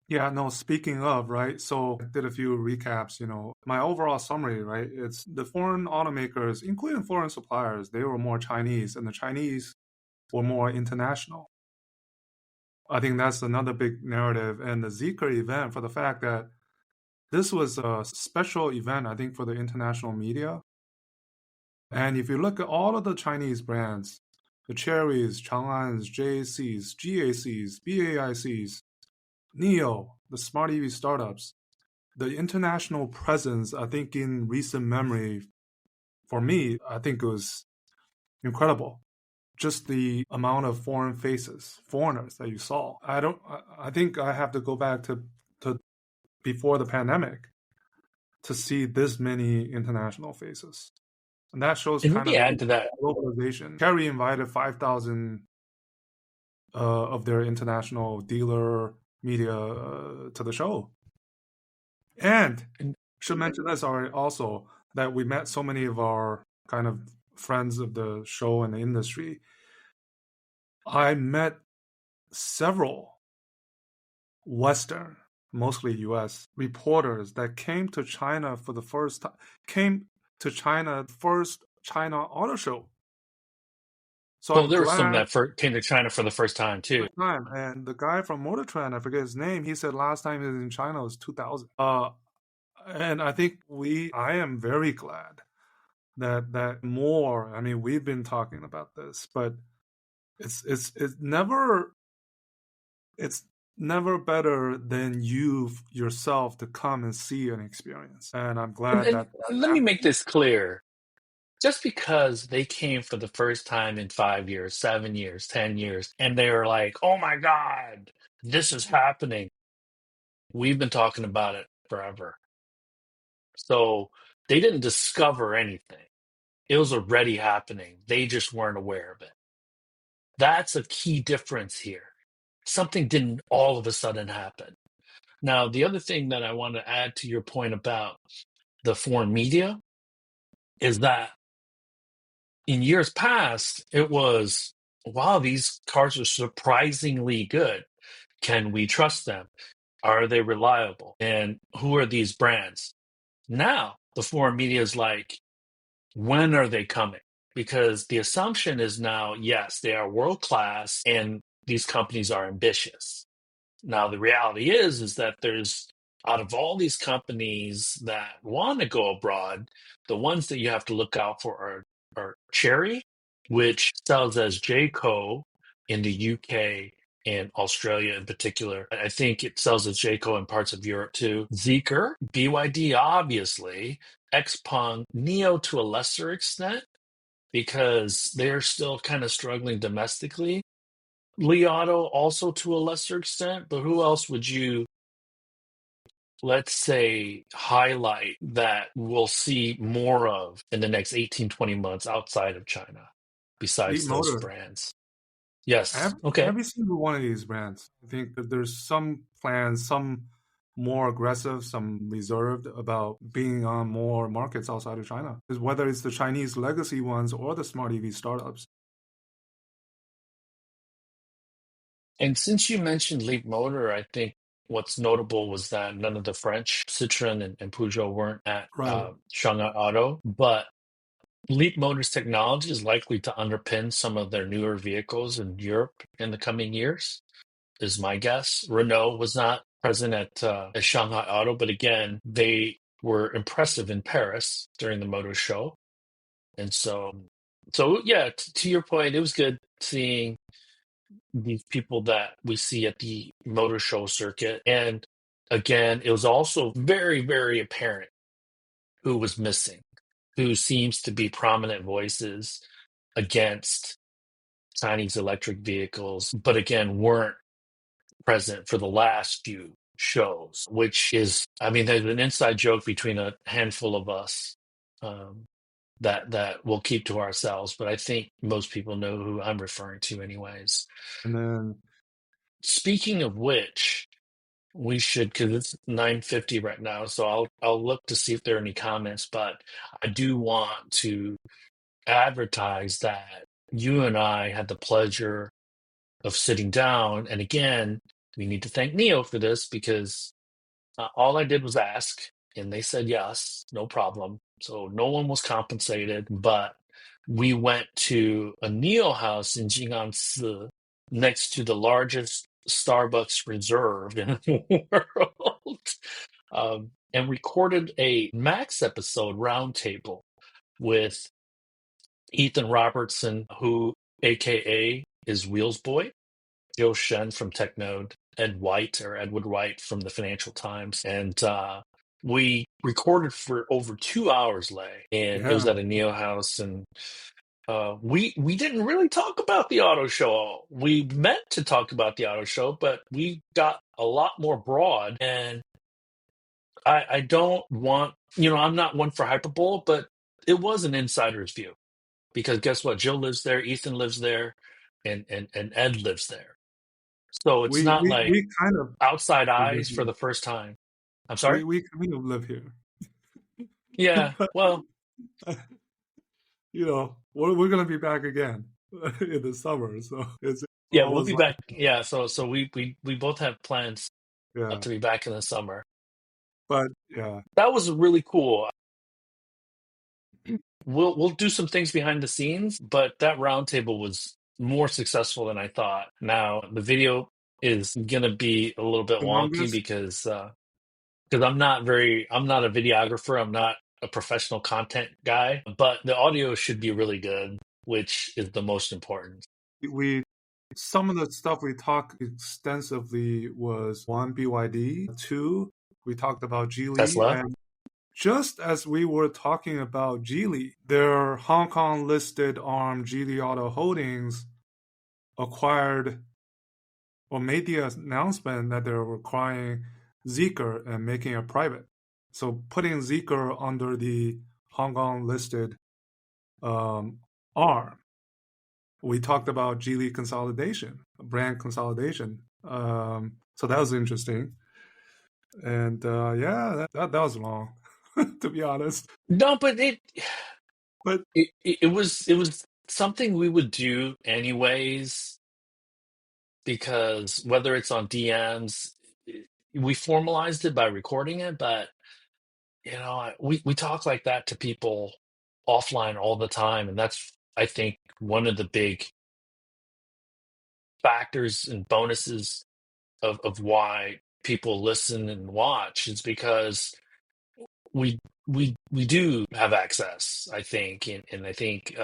yeah, no, speaking of, right? So I did a few recaps, my overall summary, right? It's the foreign automakers, including foreign suppliers, they were more Chinese and the Chinese were more international. I think that's another big narrative. And the Zeekr event, for the fact that this was a special event, I think, for the international media. And if you look at all of the Chinese brands, the Cherries, Chang'ans, JACs, GACs, BAICs, NIO, the smart EV startups, the international presence, I think in recent memory, for me, I think it was incredible. Just the amount of foreign faces, foreigners that you saw. I think I have to go back to before the pandemic to see this many international faces. And that shows And let kind me of add the to that. globalization. Kerry invited 5,000 of their international dealer media to the show. And should mention this already also that we met so many of our kind of friends of the show and the industry. I met several Western, mostly US, reporters that came to China for the first time, came to China first China Auto Show. So Well, I'm there were some glad that came to China for the first time too. first time. And the guy from Motor Trend, I forget his name, he said last time he was in China was 2000. And I think I am very glad that more. I mean, we've been talking about this, but it's never better than you yourself to come and see an experience. And I'm And, glad and that that let me happened. make this clear. Just because they came for the first time in 5 years, 7 years, 10 years, and they were like, oh my God, this is happening. We've been talking about it forever. So they didn't discover anything. It was already happening. They just weren't aware of it. That's a key difference here. Something didn't all of a sudden happen. Now, the other thing that I want to add to your point about the foreign media is that in years past, it was, wow, these cars are surprisingly good. Can we trust them? Are they reliable? And who are these brands? Now, the foreign media is like, when are they coming? Because the assumption is now, yes, they are world class and these companies are ambitious. Now, the reality is that there's out of all these companies that want to go abroad, the ones that you have to look out for are Chery, which sells as Jayco in the UK and Australia in particular. I think it sells as Jayco in parts of Europe too. Zeekr, BYD, obviously, Xpeng, Neo to a lesser extent because they're still kind of struggling domestically. Li Auto also to a lesser extent, but who else would you, let's say, highlight that we'll see more of in the next 18, 20 months outside of China Leap besides those Motor. brands? Yes. Every, Okay. every single one of these brands. I think that there's some plans, some more aggressive, some reserved about being on more markets outside of China. Is whether it's the Chinese legacy ones or the smart EV startups. And since you mentioned Leap Motor, I think what's notable was that none of the French, Citroën and Peugeot, weren't at Right. Shanghai Auto, but Leap Motor's technology is likely to underpin some of their newer vehicles in Europe in the coming years, is my guess. Renault was not present at Shanghai Auto, but again, they were impressive in Paris during the motor show. And so yeah, to your point, it was good seeing these people that we see at the motor show circuit. And again, it was also very, very apparent who was missing, who seems to be prominent voices. against Chinese electric vehicles, but again, weren't present for the last few shows, which is, I mean, there's an inside joke between a handful of us um, that we'll keep to ourselves, but I think most people know who I'm referring to, anyways. And then Speaking of which, we should, because it's 9:50 right now, so I'll look to see if there are any comments, but I do want to advertise that you and I had the pleasure of sitting down. And again, we need to thank Neo for this because all I did was ask, and they said yes, no problem. So no one was compensated, but we went to a Neo house in Jing'ansi next to the largest Starbucks reserve in the world, and recorded a Max episode roundtable with Ethan Robertson, who, AKA, is Wheels Boy, Joe Shen from TechNode, Ed White or Edward White from the Financial Times, and we recorded for over 2 hours, Lay, and it yeah, was at a Neo house, and we didn't really talk about the auto show. We meant to talk about the auto show, but we got a lot more broad, and I don't want, I'm not one for hyperbole, but it was an insider's view because guess what? Jill lives there, Ethan lives there, and Ed lives there. So it's we not we like we kind of outside live eyes for here. the first time. I'm sorry? We kind of live here. Yeah. Well, We're gonna be back again in the summer, so it's yeah, we'll always be like, back. Yeah, so we both have plans yeah. to be back in the summer. But yeah, That was really cool. We'll do some things behind the scenes, but that roundtable was more successful than I thought. Now, the video is gonna be a little bit the wonky longest because I'm not a videographer, I'm not a professional content guy, but the audio should be really good, which is the most important. we some of the stuff we talked extensively was one BYD, two we talked about Geely, Tesla? and just as we were talking about Geely, their Hong Kong listed arm Geely Auto Holdings acquired or made the announcement that they're acquiring Zeekr and making it private. So putting Zeekr under the Hong Kong listed arm. We talked about Geely consolidation, brand consolidation. So that was interesting. And yeah, that was long, to be honest. No, but But it was something we would do anyways because whether it's on DMs, we formalized it by recording it, but we talk like that to people offline all the time, and that's, I think, one of the big factors and bonuses of why people listen and watch is because we we do have access, I think, and I think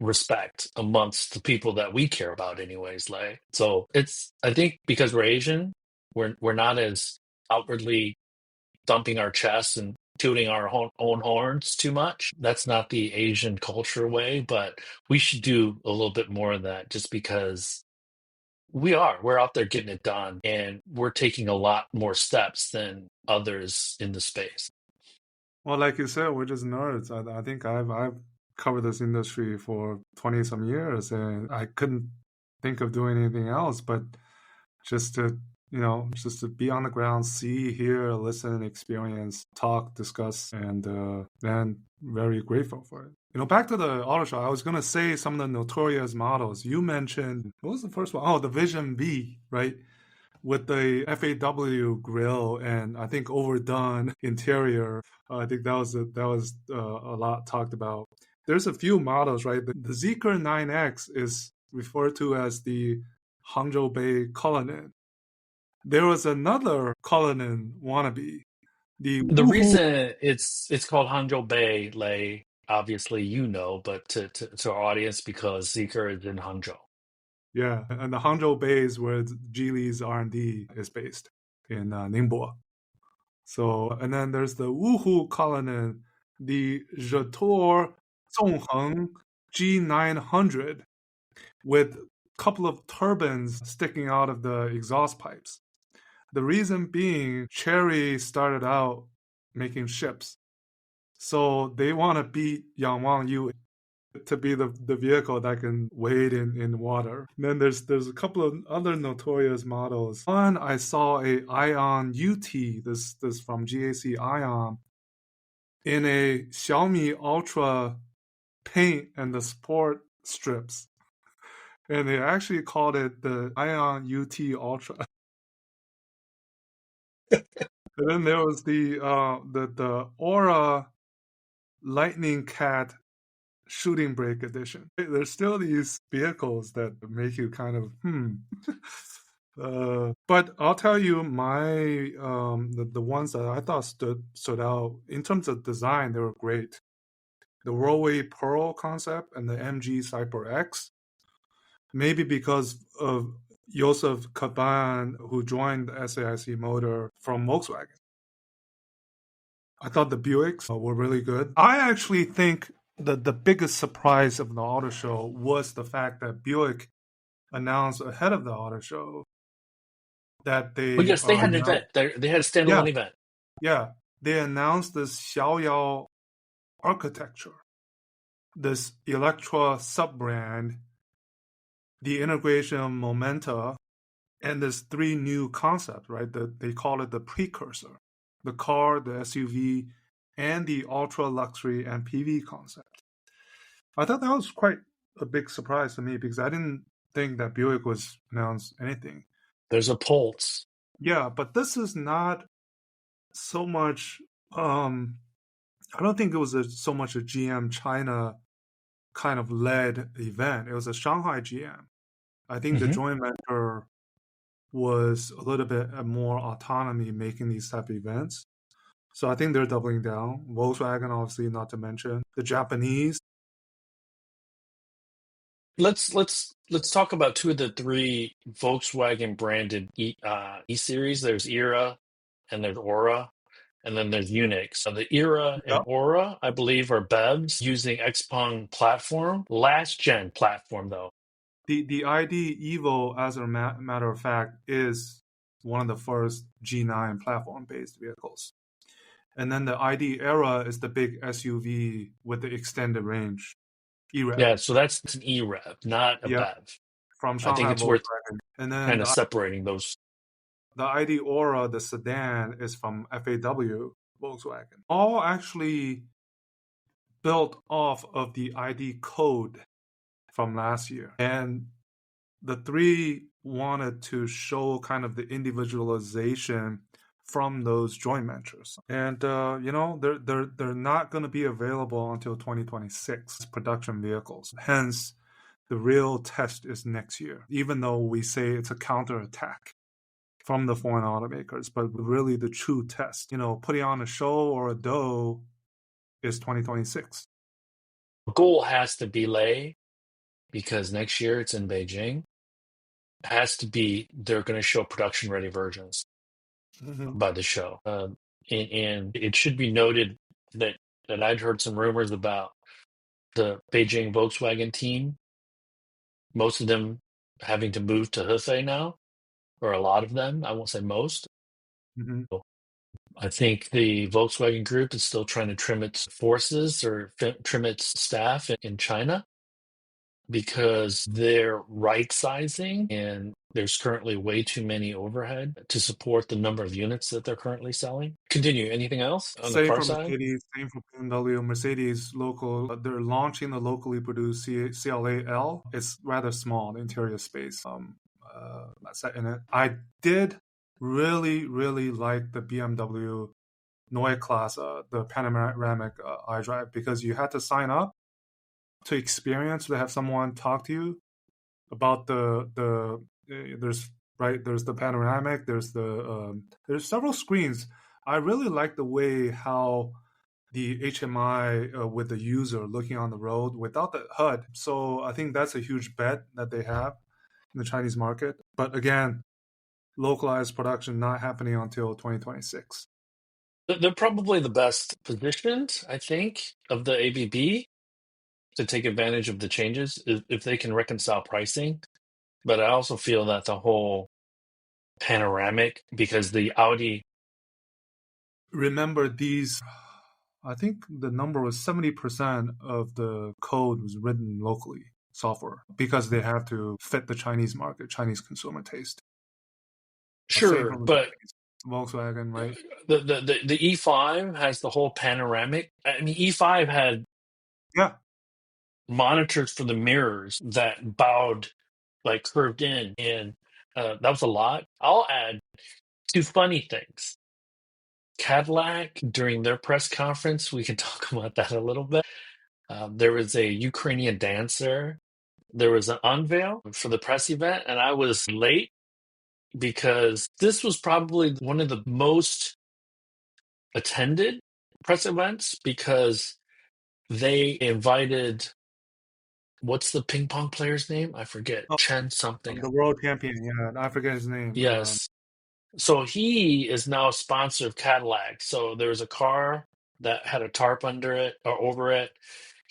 respect amongst the people that we care about anyways, like, so it's, I think, because we're Asian, we're not as outwardly thumping our chests and tooting our own horns too much. That's not the Asian culture way, but we should do a little bit more of that just because we're out there getting it done and we're taking a lot more steps than others in the space. well, like you said, we're just nerds. I think I've covered this industry for 20 some years, and I couldn't think of doing anything else but just to just to be on the ground, see, hear, listen, experience, talk, discuss, and then very grateful for it. Back to the auto show, I was gonna say some of the notorious models you mentioned. What was the first one? Oh, the Vision V, right? With the FAW grill and I think overdone interior. I think that was a lot talked about. There's a few models, right? The Zeekr 9X is referred to as the Hangzhou Bay Cullinan. There was another Cullinan wannabe, the The Woohoo. reason it's called Hangzhou Bay, Lei, obviously but to our audience, because Zeekr is in Hangzhou. Yeah, and the Hangzhou Bay is where Geely's R&D is based in Ningbo. So, and then there's the Woohoo Cullinan, the Jetor Zongheng. G900 with a couple of turbines sticking out of the exhaust pipes. The reason being, Chery started out making ships. So they want to beat Yangwang Yu to be the vehicle that can wade in water. And then there's a couple of other notorious models. One, I saw a Ion UT, this from GAC Ion, in a Xiaomi Ultra paint and the sport strips. And they actually called it the Ion UT Ultra. And then there was the Aura Lightning Cat Shooting Brake Edition. There's still these vehicles that make you kind of but I'll tell you the ones that I thought stood out in terms of design, they were great. The Roadway Pearl concept and the MG Cyper X, maybe because of Josef Kaban, who joined the SAIC Motor from Volkswagen. I thought the Buicks were really good. I actually think the biggest surprise of the auto show was the fact that Buick announced ahead of the auto show that But they yes, they are had an now, event. They had a yeah, standalone event. yeah, they announced this Xiaoyao architecture, this Electra sub-brand, the integration of Momenta, and there's three new concepts, right? They call it the precursor, the car, the SUV, and the ultra luxury and PV concept. I thought that was quite a big surprise to me because I didn't think that Buick was announced anything. There's a Pulse. Yeah, but this is not so much. I don't think it was so much a GM China kind of led event. It was a Shanghai GM. I think the Hmm. joint venture was a little bit more autonomy making these type of events. So I think they're doubling down. Volkswagen, obviously, not to mention the Japanese. Let's talk about two of the three Volkswagen branded E series. There's Era, and there's Aura, and then there's Unix. So the Era and Yep. Aura, I believe, are BEVs using XPeng platform, last gen platform though. The ID Evo, as a matter of fact, is one of the first G9 platform-based vehicles. And then the ID Era is the big SUV with the extended range, E-Rev. Yeah, so that's an E-Rev, not a Yep, BEV. from I think Shanghai it's worth Volkswagen. And then kind of separating those. the ID Aura, the sedan, is from FAW Volkswagen. All actually built off of the ID code from last year. And the three wanted to show kind of the individualization from those joint ventures. And they're not going to be available until 2026 production vehicles. Hence, the real test is next year, even though we say it's a counterattack from the foreign automakers. But really, the true test, putting on a show or a dough is 2026. The goal has to be Lei because next year it's in Beijing. It has to be they're going to show production ready versions Mm-hmm. by the show. And it should be noted that I'd heard some rumors about the Beijing Volkswagen team, most of them having to move to Hefei now, or a lot of them. I won't say most. Mm-hmm. I think the Volkswagen Group is still trying to trim its forces or trim its staff in China because they're right sizing and there's currently way too many overhead to support the number of units that they're currently selling. Continue. Anything else on the Same car for side? Mercedes, same for BMW. Mercedes local, they're launching the locally produced CLA L. It's rather small, the interior space. In it. I did really, really like the BMW Neue Klasse, the panoramic iDrive, because you had to sign up to experience to have someone talk to you about there's the panoramic, there's several screens. I really like the way how the HMI with the user looking on the road without the HUD. So I think that's a huge bet that they have in the Chinese market. But again, localized production not happening until 2026. They're probably the best positioned, I think, of the ABB. to take advantage of the changes if they can reconcile pricing. But I also feel that the whole panoramic, because the Audi, Remember these, I think the number was 70% of the code was written locally, software, because they have to fit the Chinese market, Chinese consumer taste. Same sure, from but Volkswagen, right? the E5 has the whole panoramic. I mean, E5 had Yeah. monitors for the mirrors that bowed, like curved in, and that was a lot. I'll add two funny things. Cadillac, during their press conference, we can talk about that a little bit. There was a Ukrainian dancer. There was an unveil for the press event, and I was late because this was probably one of the most attended press events because they invited, what's the ping pong player's name? I forget. Oh, Chen something. the world champion. Yeah, I forget his name. Yes. So he is now a sponsor of Cadillac. So there was a car that had a tarp under it or over it.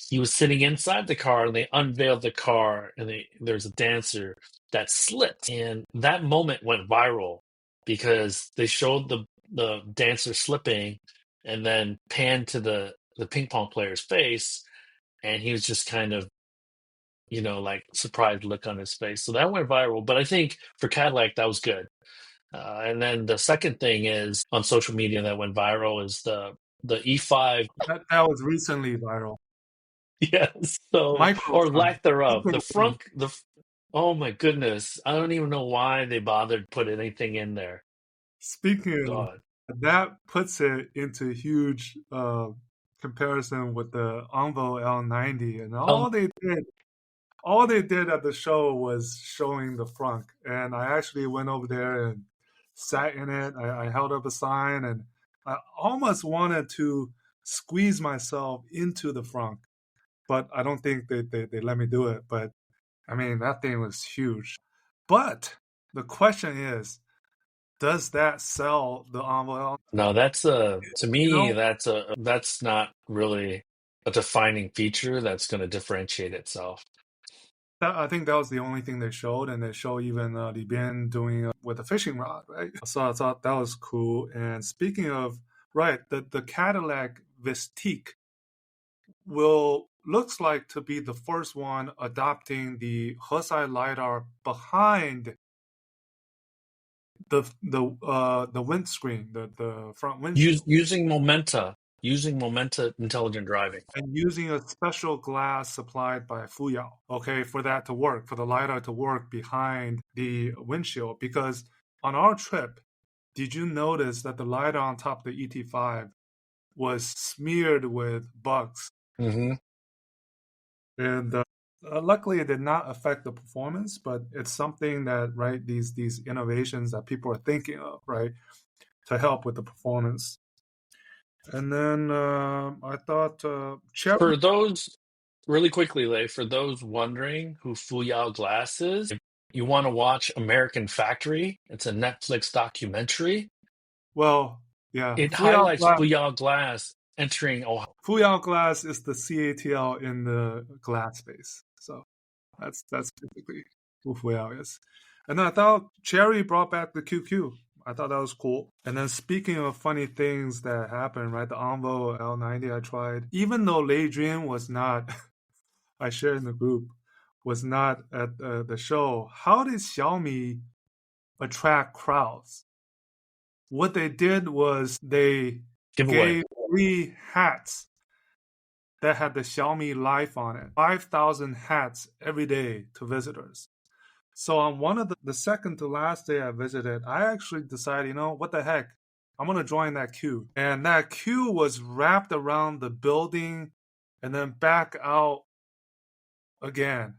He was sitting inside the car and they unveiled the car and there's a dancer that slipped. And that moment went viral because they showed the dancer slipping and then panned to the ping pong player's face. And he was just kind of, like surprised look on his face. So that went viral. But I think for Cadillac, that was good. And then the second thing is on social media that went viral is the E5. That was recently viral. Yes. So, or Microphone. lack thereof. The front, oh my goodness. I don't even know why they bothered put anything in there. Speaking God. of, that puts it into huge comparison with the Envo L90, and Um, all they did at the show was showing the front. And I actually went over there and sat in it. I held up a sign, and I almost wanted to squeeze myself into the front, but I don't think they let me do it. But I mean, that thing was huge. But the question is, does that sell the Envo? no, to You me, know, that's not really a defining feature that's going to differentiate itself. I think that was the only thing they showed, and they show even Li Bian doing with a fishing rod, right? So I thought that was cool. And speaking of, right, the Cadillac Vistique looks like to be the first one adopting the Hesai lidar behind the windscreen, the front windshield, Using Momenta intelligent driving. and using a special glass supplied by Fuyao, okay, for that to work, for the lidar to work behind the windshield. Because on our trip, did you notice that the lidar on top of the ET5 was smeared with bugs? Hmm. And luckily, it did not affect the performance, but it's something that, right, these innovations that people are thinking of, right, to help with the performance. And then I thought Cherry. For those, really quickly, Lei, for those wondering who Fuyao Glass is, if you want to watch American Factory, it's a Netflix documentary. Well, yeah, It highlights Fuyao Glass entering Ohio. Fuyao Glass is the CATL in the glass space. So that's typically who Fuyao is. And then I thought Cherry brought back the QQ. I thought that was cool. And then speaking of funny things that happened, right? The Envo L90 I tried. Even though Lei Jun was not, I shared in the group, was not at the show, how did Xiaomi attract crowds? What they did was they Giveaway. gave free hats that had the Xiaomi Life on it. 5,000 hats every day to visitors. So on one of the second to last day I visited, I actually decided, what the heck? I'm going to join that queue. And that queue was wrapped around the building and then back out again.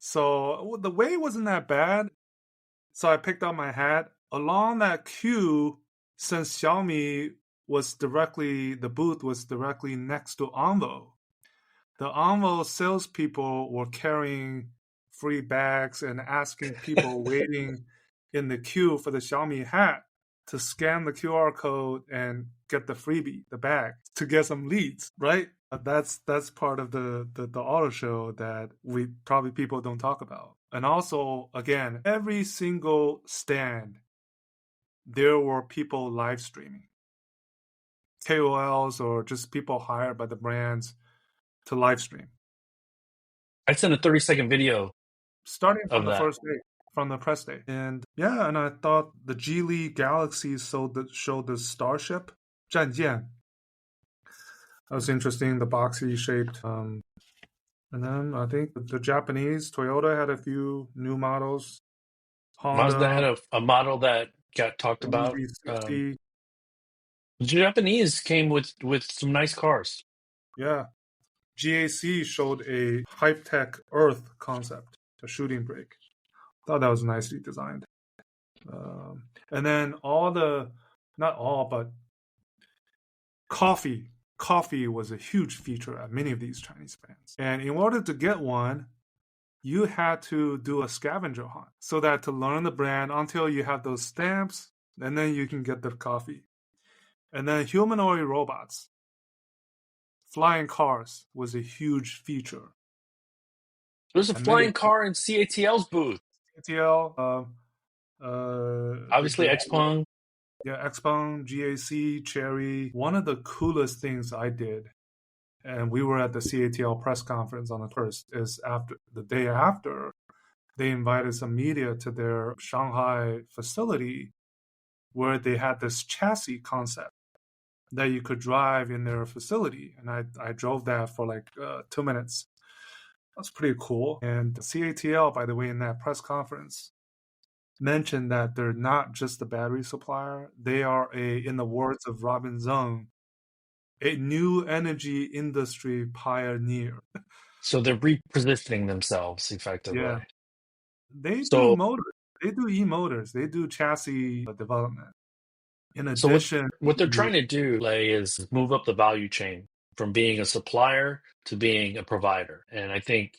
So the wait wasn't that bad. So I picked up my hat. Along that queue, since Xiaomi the booth was directly next to Envo, the Envo salespeople were carrying free bags and asking people waiting in the queue for the Xiaomi hat to scan the QR code and get the freebie, the bag, to get some leads, right? That's part of the auto show that we probably people don't talk about. And also, again, every single stand, there were people live streaming, KOLs or just people hired by the brands to live stream, I sent a 30-second video starting from of the that. first day, from the press day. And yeah, and I thought the Geely Galaxy showed the Starship 战舰. That was interesting, the boxy shaped. And then I think the Japanese Toyota had a few new models. Mazda Honda, had a model that got talked about. MZ60. The Japanese came with some nice cars. Yeah. GAC showed a hype tech Earth concept, a shooting brake. Thought that was nicely designed. And then not all, but coffee. Coffee was a huge feature at many of these Chinese brands. And in order to get one, you had to do a scavenger hunt so that to learn the brand until you have those stamps, and then you can get the coffee. And then humanoid robots, flying cars was a huge feature. There's a And many flying car in CATL's booth. ATL, Obviously, Xpeng. yeah, Xpeng, GAC, Cherry. One of the coolest things I did, and we were at the CATL press conference on the first, is after the day after, they invited some media to their Shanghai facility where they had this chassis concept that you could drive in their facility. And I drove that for like 2 minutes. That's pretty cool. And CATL, by the way, in that press conference, mentioned that they're not just a battery supplier. They are in the words of Robin Zeng, a new energy industry pioneer. So they're repositioning themselves effectively. Yeah. They do So motors. They do e-motors. They do chassis development. In So what addition what they're to, trying to do, Lei, is move up the value chain from being a supplier to being a provider. And I think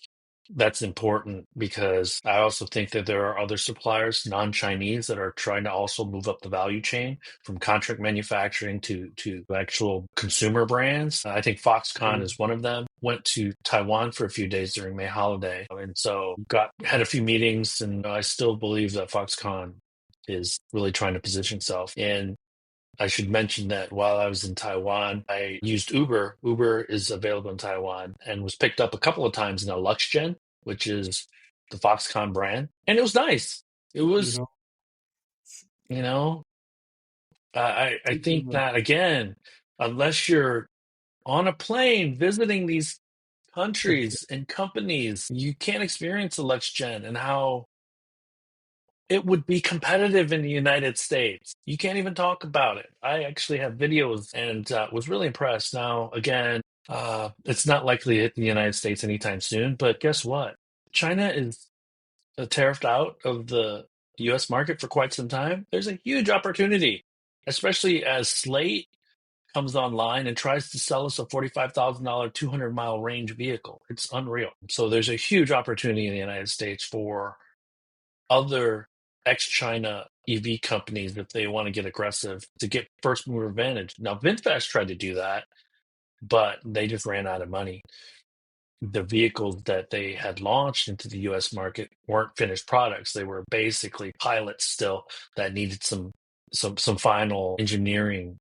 that's important because I also think that there are other suppliers, non-Chinese, that are trying to also move up the value chain from contract manufacturing to actual consumer brands. I think Foxconn is one of them. Went to Taiwan for a few days during May holiday, and so got had a few meetings, and I still believe that Foxconn is really trying to position itself. And I should mention that while I was in Taiwan, I used Uber. Uber is available in Taiwan and was picked up a couple of times in a LuxGen, which is the Foxconn brand. And it was nice. It you was, know, you know, I think that, again, unless you're on a plane visiting these countries and companies, you can't experience a LuxGen and how it would be competitive in the United States. You can't even talk about it. I actually have videos and was really impressed. Now, again, it's not likely to hit the United States anytime soon, but guess what? China is tariffed out of the US market for quite some time. There's a huge opportunity, especially as Slate comes online and tries to sell us a $45,000 200-mile range vehicle. It's unreal. So there's a huge opportunity in the United States for other ex-China EV companies if they want to get aggressive to get first mover advantage. Now, VinFast tried to do that, but they just ran out of money. The vehicles that they had launched into the US market weren't finished products. They were basically pilots still that needed some final engineering,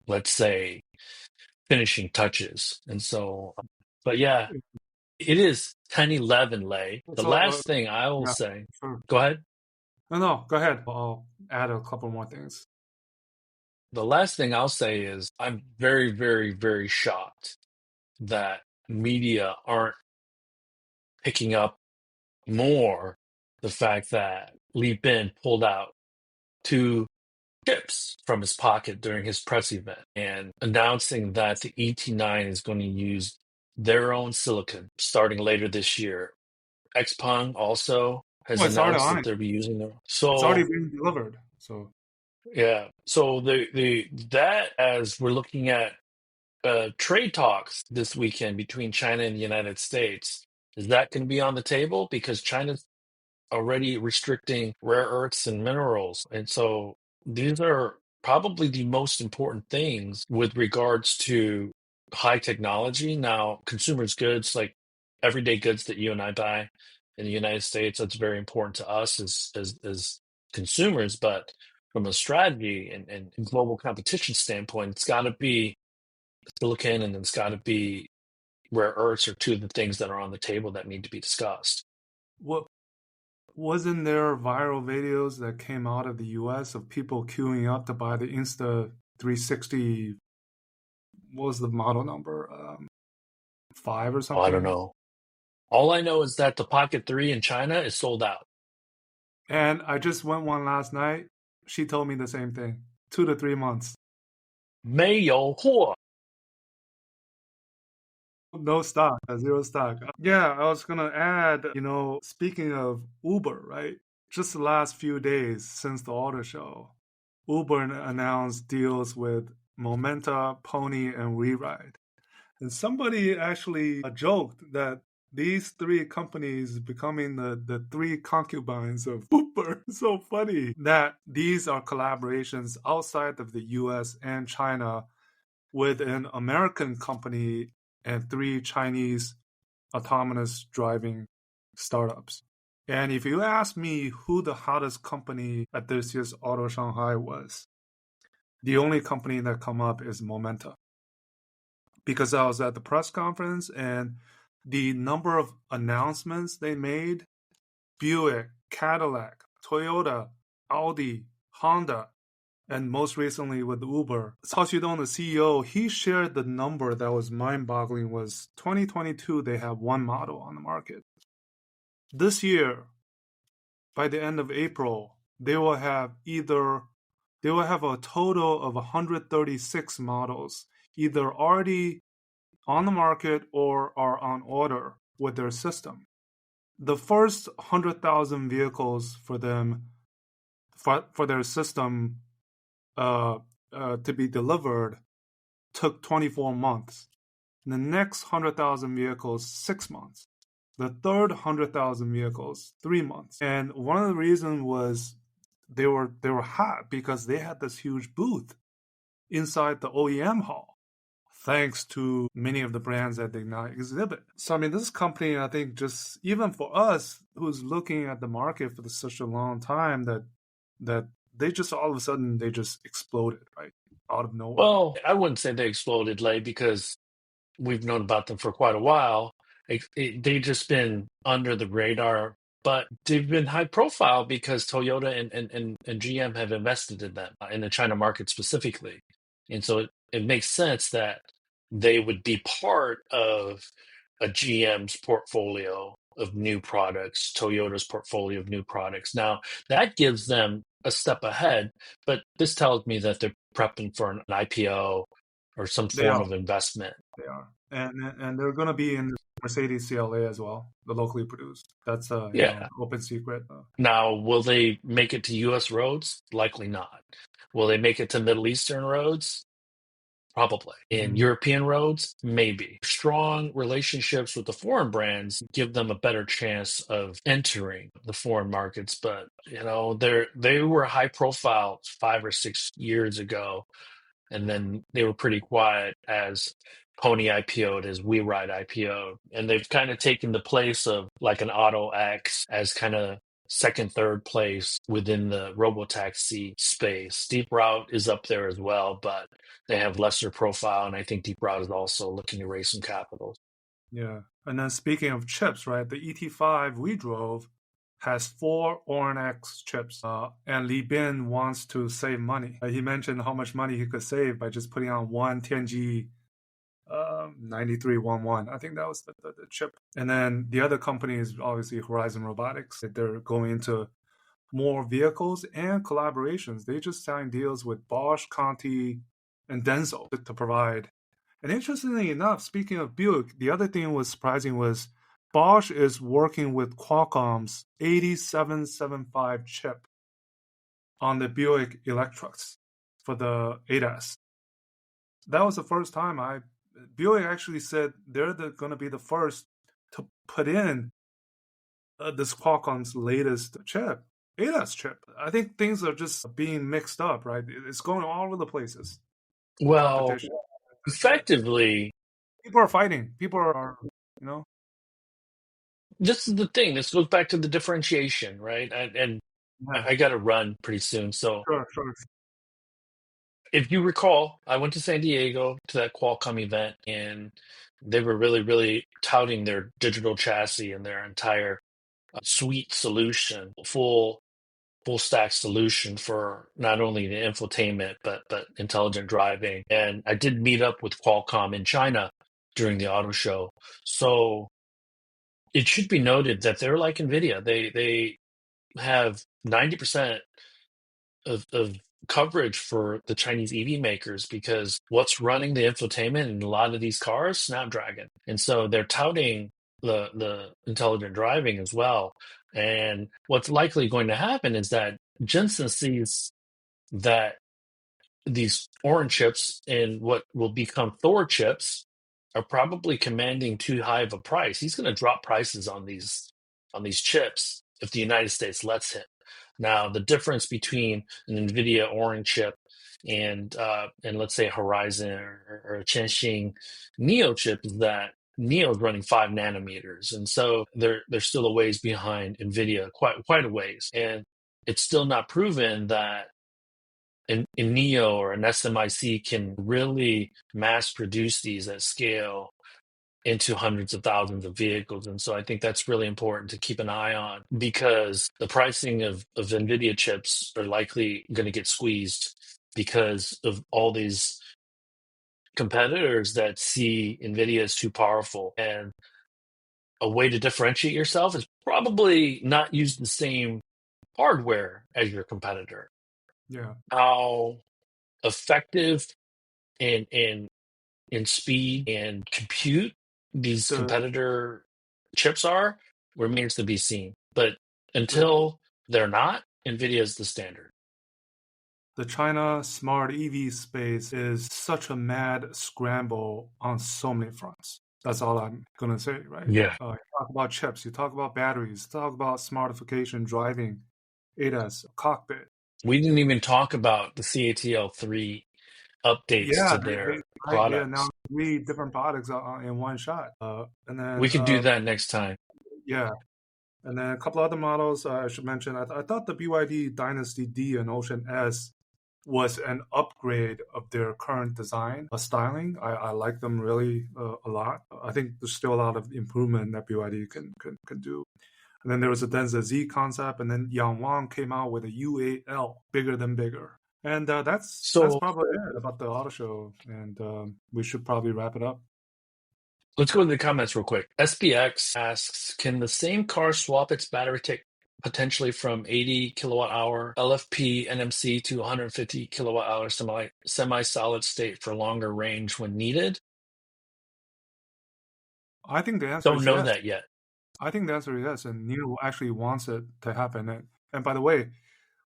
let's say, finishing touches. And so, but yeah, it is 10-11, Lay. The so last thing I will yeah, say, sure. go ahead. No, go ahead. I'll add a couple more things. The last thing I'll say is I'm very, very, very shocked that media aren't picking up more the fact that Li Bin pulled out two chips from his pocket during his press event and announcing that the ET9 is going to use their own silicon starting later this year. Xpeng also has Oh, it's already announced on that it. they'll be using their. It's already So being delivered. So yeah, so the that as we're looking at trade talks this weekend between China and the United States. Is that going to be on the table? Because China's already restricting rare earths and minerals. And so these are probably the most important things with regards to high technology. Now, consumers goods, like everyday goods that you and I buy in the United States, that's very important to us as consumers. But from a strategy and global competition standpoint, it's got to be silicon, and it's got to be rare earths are two of the things that are on the table that need to be discussed. What wasn't there viral videos that came out of the US of people queuing up to buy the Insta 360? What was the model number? 5 or Oh, I don't something? know. All I know is that the Pocket 3 in China is sold out. And I just went one last night. She told me the same thing. 2 to 3 months. 没有货. No stock, zero stock. Yeah, I was gonna add, speaking of Uber, right? Just the last few days since the auto show, Uber announced deals with Momenta, Pony, and WeRide. And somebody actually joked that these three companies becoming the three concubines of Uber. So funny that these are collaborations outside of the US and China with an American company and three Chinese autonomous driving startups. And if you ask me who the hottest company at this year's Auto Shanghai was, the only company that come up is Momenta. Because I was at the press conference and the number of announcements they made, Buick, Cadillac, Toyota, Audi, Honda, and most recently with Uber. Cao Xudong, the CEO, he shared the number that was mind-boggling was 2022, they have one model on the market. This year, by the end of April, they will have a total of 136 models, either already on the market or are on order with their system. The first 100,000 vehicles for them, for their system to be delivered took 24 months. The next 100,000 vehicles, 6 months. The third 100,000 vehicles, 3 months. And one of the reasons was they were hot because they had this huge booth inside the OEM hall, thanks to many of the brands that they now exhibit. So, I mean, this company, I think, just even for us who's looking at the market for such a long time, that they just all of a sudden they just exploded, right? Out of nowhere. Well, I wouldn't say they exploded, Lay, because we've known about them for quite a while. They've just been under the radar, but they've been high profile because Toyota and GM have invested in them in the China market specifically. And so it makes sense that they would be part of a GM's portfolio of new products, Toyota's portfolio of new products. Now, that gives them a step ahead, but this tells me that they're prepping for an IPO or some They form are. of investment. They are. And they're going to be in the Mercedes CLA as well, the locally produced. That's Yeah. open secret. Now, will they make it to US roads? Likely not. Will they make it to Middle Eastern roads? Probably. In Mhm. European roads? Maybe. Strong relationships with the foreign brands give them a better chance of entering the foreign markets. But, they were high profile 5 or 6 years ago, and then they were pretty quiet as Pony IPO'd, as WeRide IPO'd, and they've kind of taken the place of like an Auto X as kind of second, third place within the robotaxi space. Deep Route is up there as well, but they have lesser profile, and I think Deep Route is also looking to raise some capital. Yeah. And then speaking of chips, right? The ET5 we drove has 4 Orin X chips. And Li Bin wants to save money. He mentioned how much money he could save by just putting on one Tianji 9311. I think that was the chip. And then the other company is obviously Horizon Robotics. They're going into more vehicles and collaborations. They just signed deals with Bosch, Conti, and Denso to provide. And interestingly enough, speaking of Buick, the other thing was surprising was Bosch is working with Qualcomm's 8775 chip on the Buick Electrics for the ADAS. That was the first time Buick actually said they're going to be the first to put in this Qualcomm's latest chip, ADAS chip. I think things are just being mixed up, right? It's going all over the places. Well, Competition. effectively, people are fighting. People are, you know, This is the thing. This goes back to the differentiation, right? And yeah, I got to run pretty soon. So sure, sure. if you recall, I went to San Diego to that Qualcomm event, and they were really, really touting their digital chassis and their entire suite solution, full stack solution for not only the infotainment but intelligent driving. And I did meet up with Qualcomm in China during the auto show. So it should be noted that they're like Nvidia. They have 90% of coverage for the Chinese EV makers because what's running the infotainment in a lot of these cars, Snapdragon. And so they're touting the intelligent driving as well. And what's likely going to happen is that Jensen sees that these orange chips and what will become Thor chips are probably commanding too high of a price. He's going to drop prices on these chips if the United States lets him. Now, the difference between an NVIDIA orange chip and let's say Horizon or a Chengxing Neo chip is that Neo is running 5 nanometers, and so they're still a ways behind NVIDIA, quite a ways, and it's still not proven that in Neo or an SMIC can really mass produce these at scale into hundreds of thousands of vehicles. And so I think that's really important to keep an eye on because the pricing of NVIDIA chips are likely going to get squeezed because of all these competitors that see NVIDIA as too powerful. And a way to differentiate yourself is probably not use the same hardware as your competitor. Yeah. How effective and in speed and compute these The competitor chips are remains to be seen. But the until they're not, NVIDIA is the standard. the China smart EV space is such a mad scramble on so many fronts. That's all I'm gonna say, right? Yeah. You talk about chips, you talk about batteries, talk about smartification, driving, ADAS, cockpit. We didn't even talk about the CATL3 updates Yeah, to their they products. announced three different products in one shot. And We then could do that next time. yeah, and then a couple other models I should mention. I thought the BYD Dynasty D and Ocean S was an upgrade of their current design styling. I like them really a lot. I think there's still a lot of improvement that BYD can do. And then there was a Denza Z concept, and then Yangwang came out with a UAL, bigger than bigger. And that's So probably it about the auto show. And we should probably wrap it up. let's go to the comments real quick. SPX asks, can the same car swap its battery tech potentially from 80 kilowatt hour LFP NMC to 150 kilowatt hour semi solid state for longer range when needed? I think the answer Don't is know yes. that yet. I think the answer is yes. And Neil actually wants it to happen. And by the way,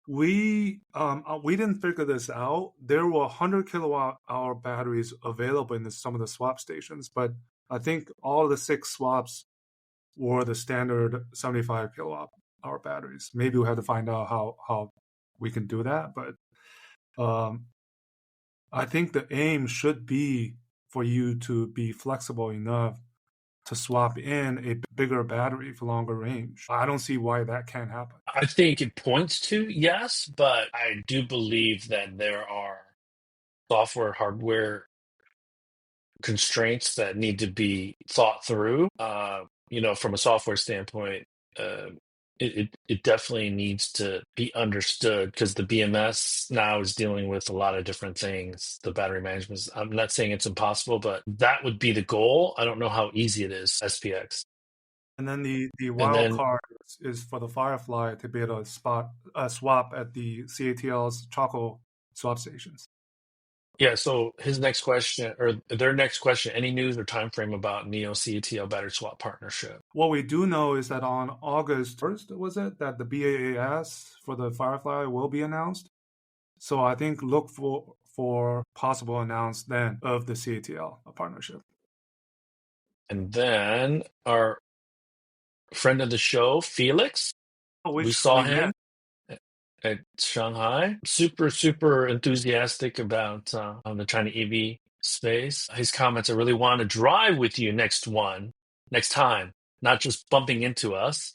we didn't figure this out. There were 100 kilowatt hour batteries available in some of the swap stations, but I think all the six swaps were the standard 75 kilowatt hour batteries. Maybe we'll have to find out how we can do that, but um, I think the aim should be for you to be flexible enough to swap in a bigger battery for longer range. I don't see why that can't happen. I think it points to yes, but I do believe that there are software, hardware constraints that need to be thought through. From a software standpoint, uh, it definitely needs to be understood because the BMS now is dealing with a lot of different things. The battery management, I'm not saying it's impossible, but that would be the goal. I don't know how easy it is, SPX. And then the And wild then, card is for the Firefly to be able to swap at the CATL's Choco swap stations. yeah, so his next question, or their next question, any news or time frame about Neo CATL battery swap partnership? What we do know is that on August 1st, was it, that the BAAS for the Firefly will be announced. So I think look for possible announce then of the CATL partnership. And then our friend of the show, Felix, we Which saw we him met. at Shanghai. Super, super enthusiastic about on the China EV space. His comments, I really want to drive with you next time, not just bumping into us.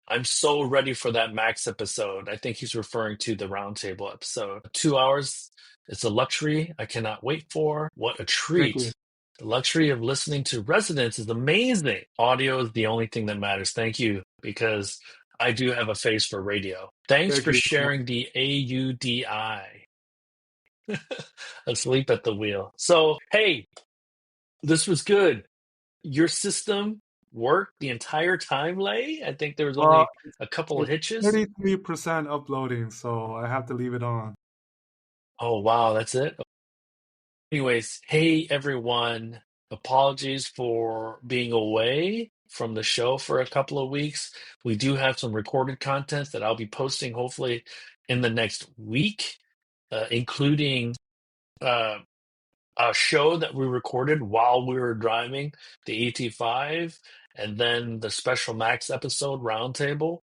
I'm so ready for that Max episode. I think he's referring to the roundtable episode. 2 hours, it's a luxury I cannot wait for. What a Exactly. treat. The luxury of listening to residents is amazing. Audio is the only thing that matters. Thank you, because I do have a face for radio. Thanks Thank for you so much. sharing the AUDI. Asleep at the wheel. So, hey, this was good. Your system worked the entire time, Lay? I think there was Well, only a couple of it's hitches. 33% uploading, so I have to leave it on. Oh, wow, that's it? Anyways, hey, everyone. Apologies for being away from the show for a couple of weeks. We do have some recorded content that I'll be posting hopefully in the next week, including uh, a show that we recorded while we were driving the ET5, and then the special Max episode roundtable.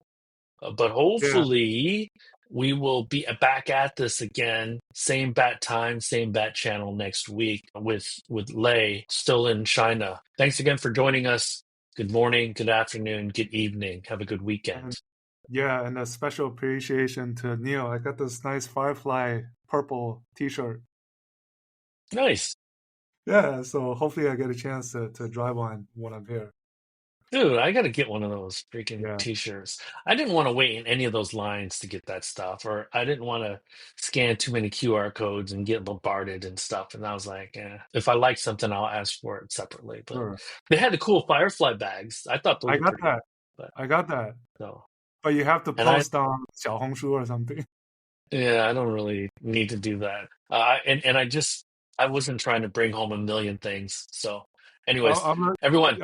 But Yeah, hopefully, we will be back at this again, same bat time, same bat channel next week with Lei still in China. Thanks again for joining us. Good morning, good afternoon, good evening. Have a good and weekend. yeah, and a special appreciation to Neil. I got this nice Firefly purple T-shirt. Nice. Yeah, so hopefully I get a chance to drive one when I'm here. Dude, I got to get one of those freaking Yeah, t-shirts. I didn't want to wait in any of those lines to get that stuff, or I didn't want to scan too many QR codes and get bombarded and stuff. And I was like, if I like something, I'll ask for it separately. But sure. they had the cool Firefly bags. I thought those I were got pretty that. cool. But I got that. so, But you have to and I, post on Xiaohongshu or something. yeah, I don't really need to do that. And I wasn't trying to bring home a million things. So, anyways, I'm gonna, everyone,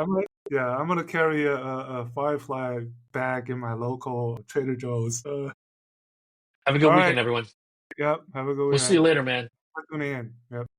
yeah, I'm gonna carry a Firefly bag in my local Trader Joe's. have a All good right. weekend, everyone. Yep. Have a good We'll see you weekend. later, man. For tuning in. Yep.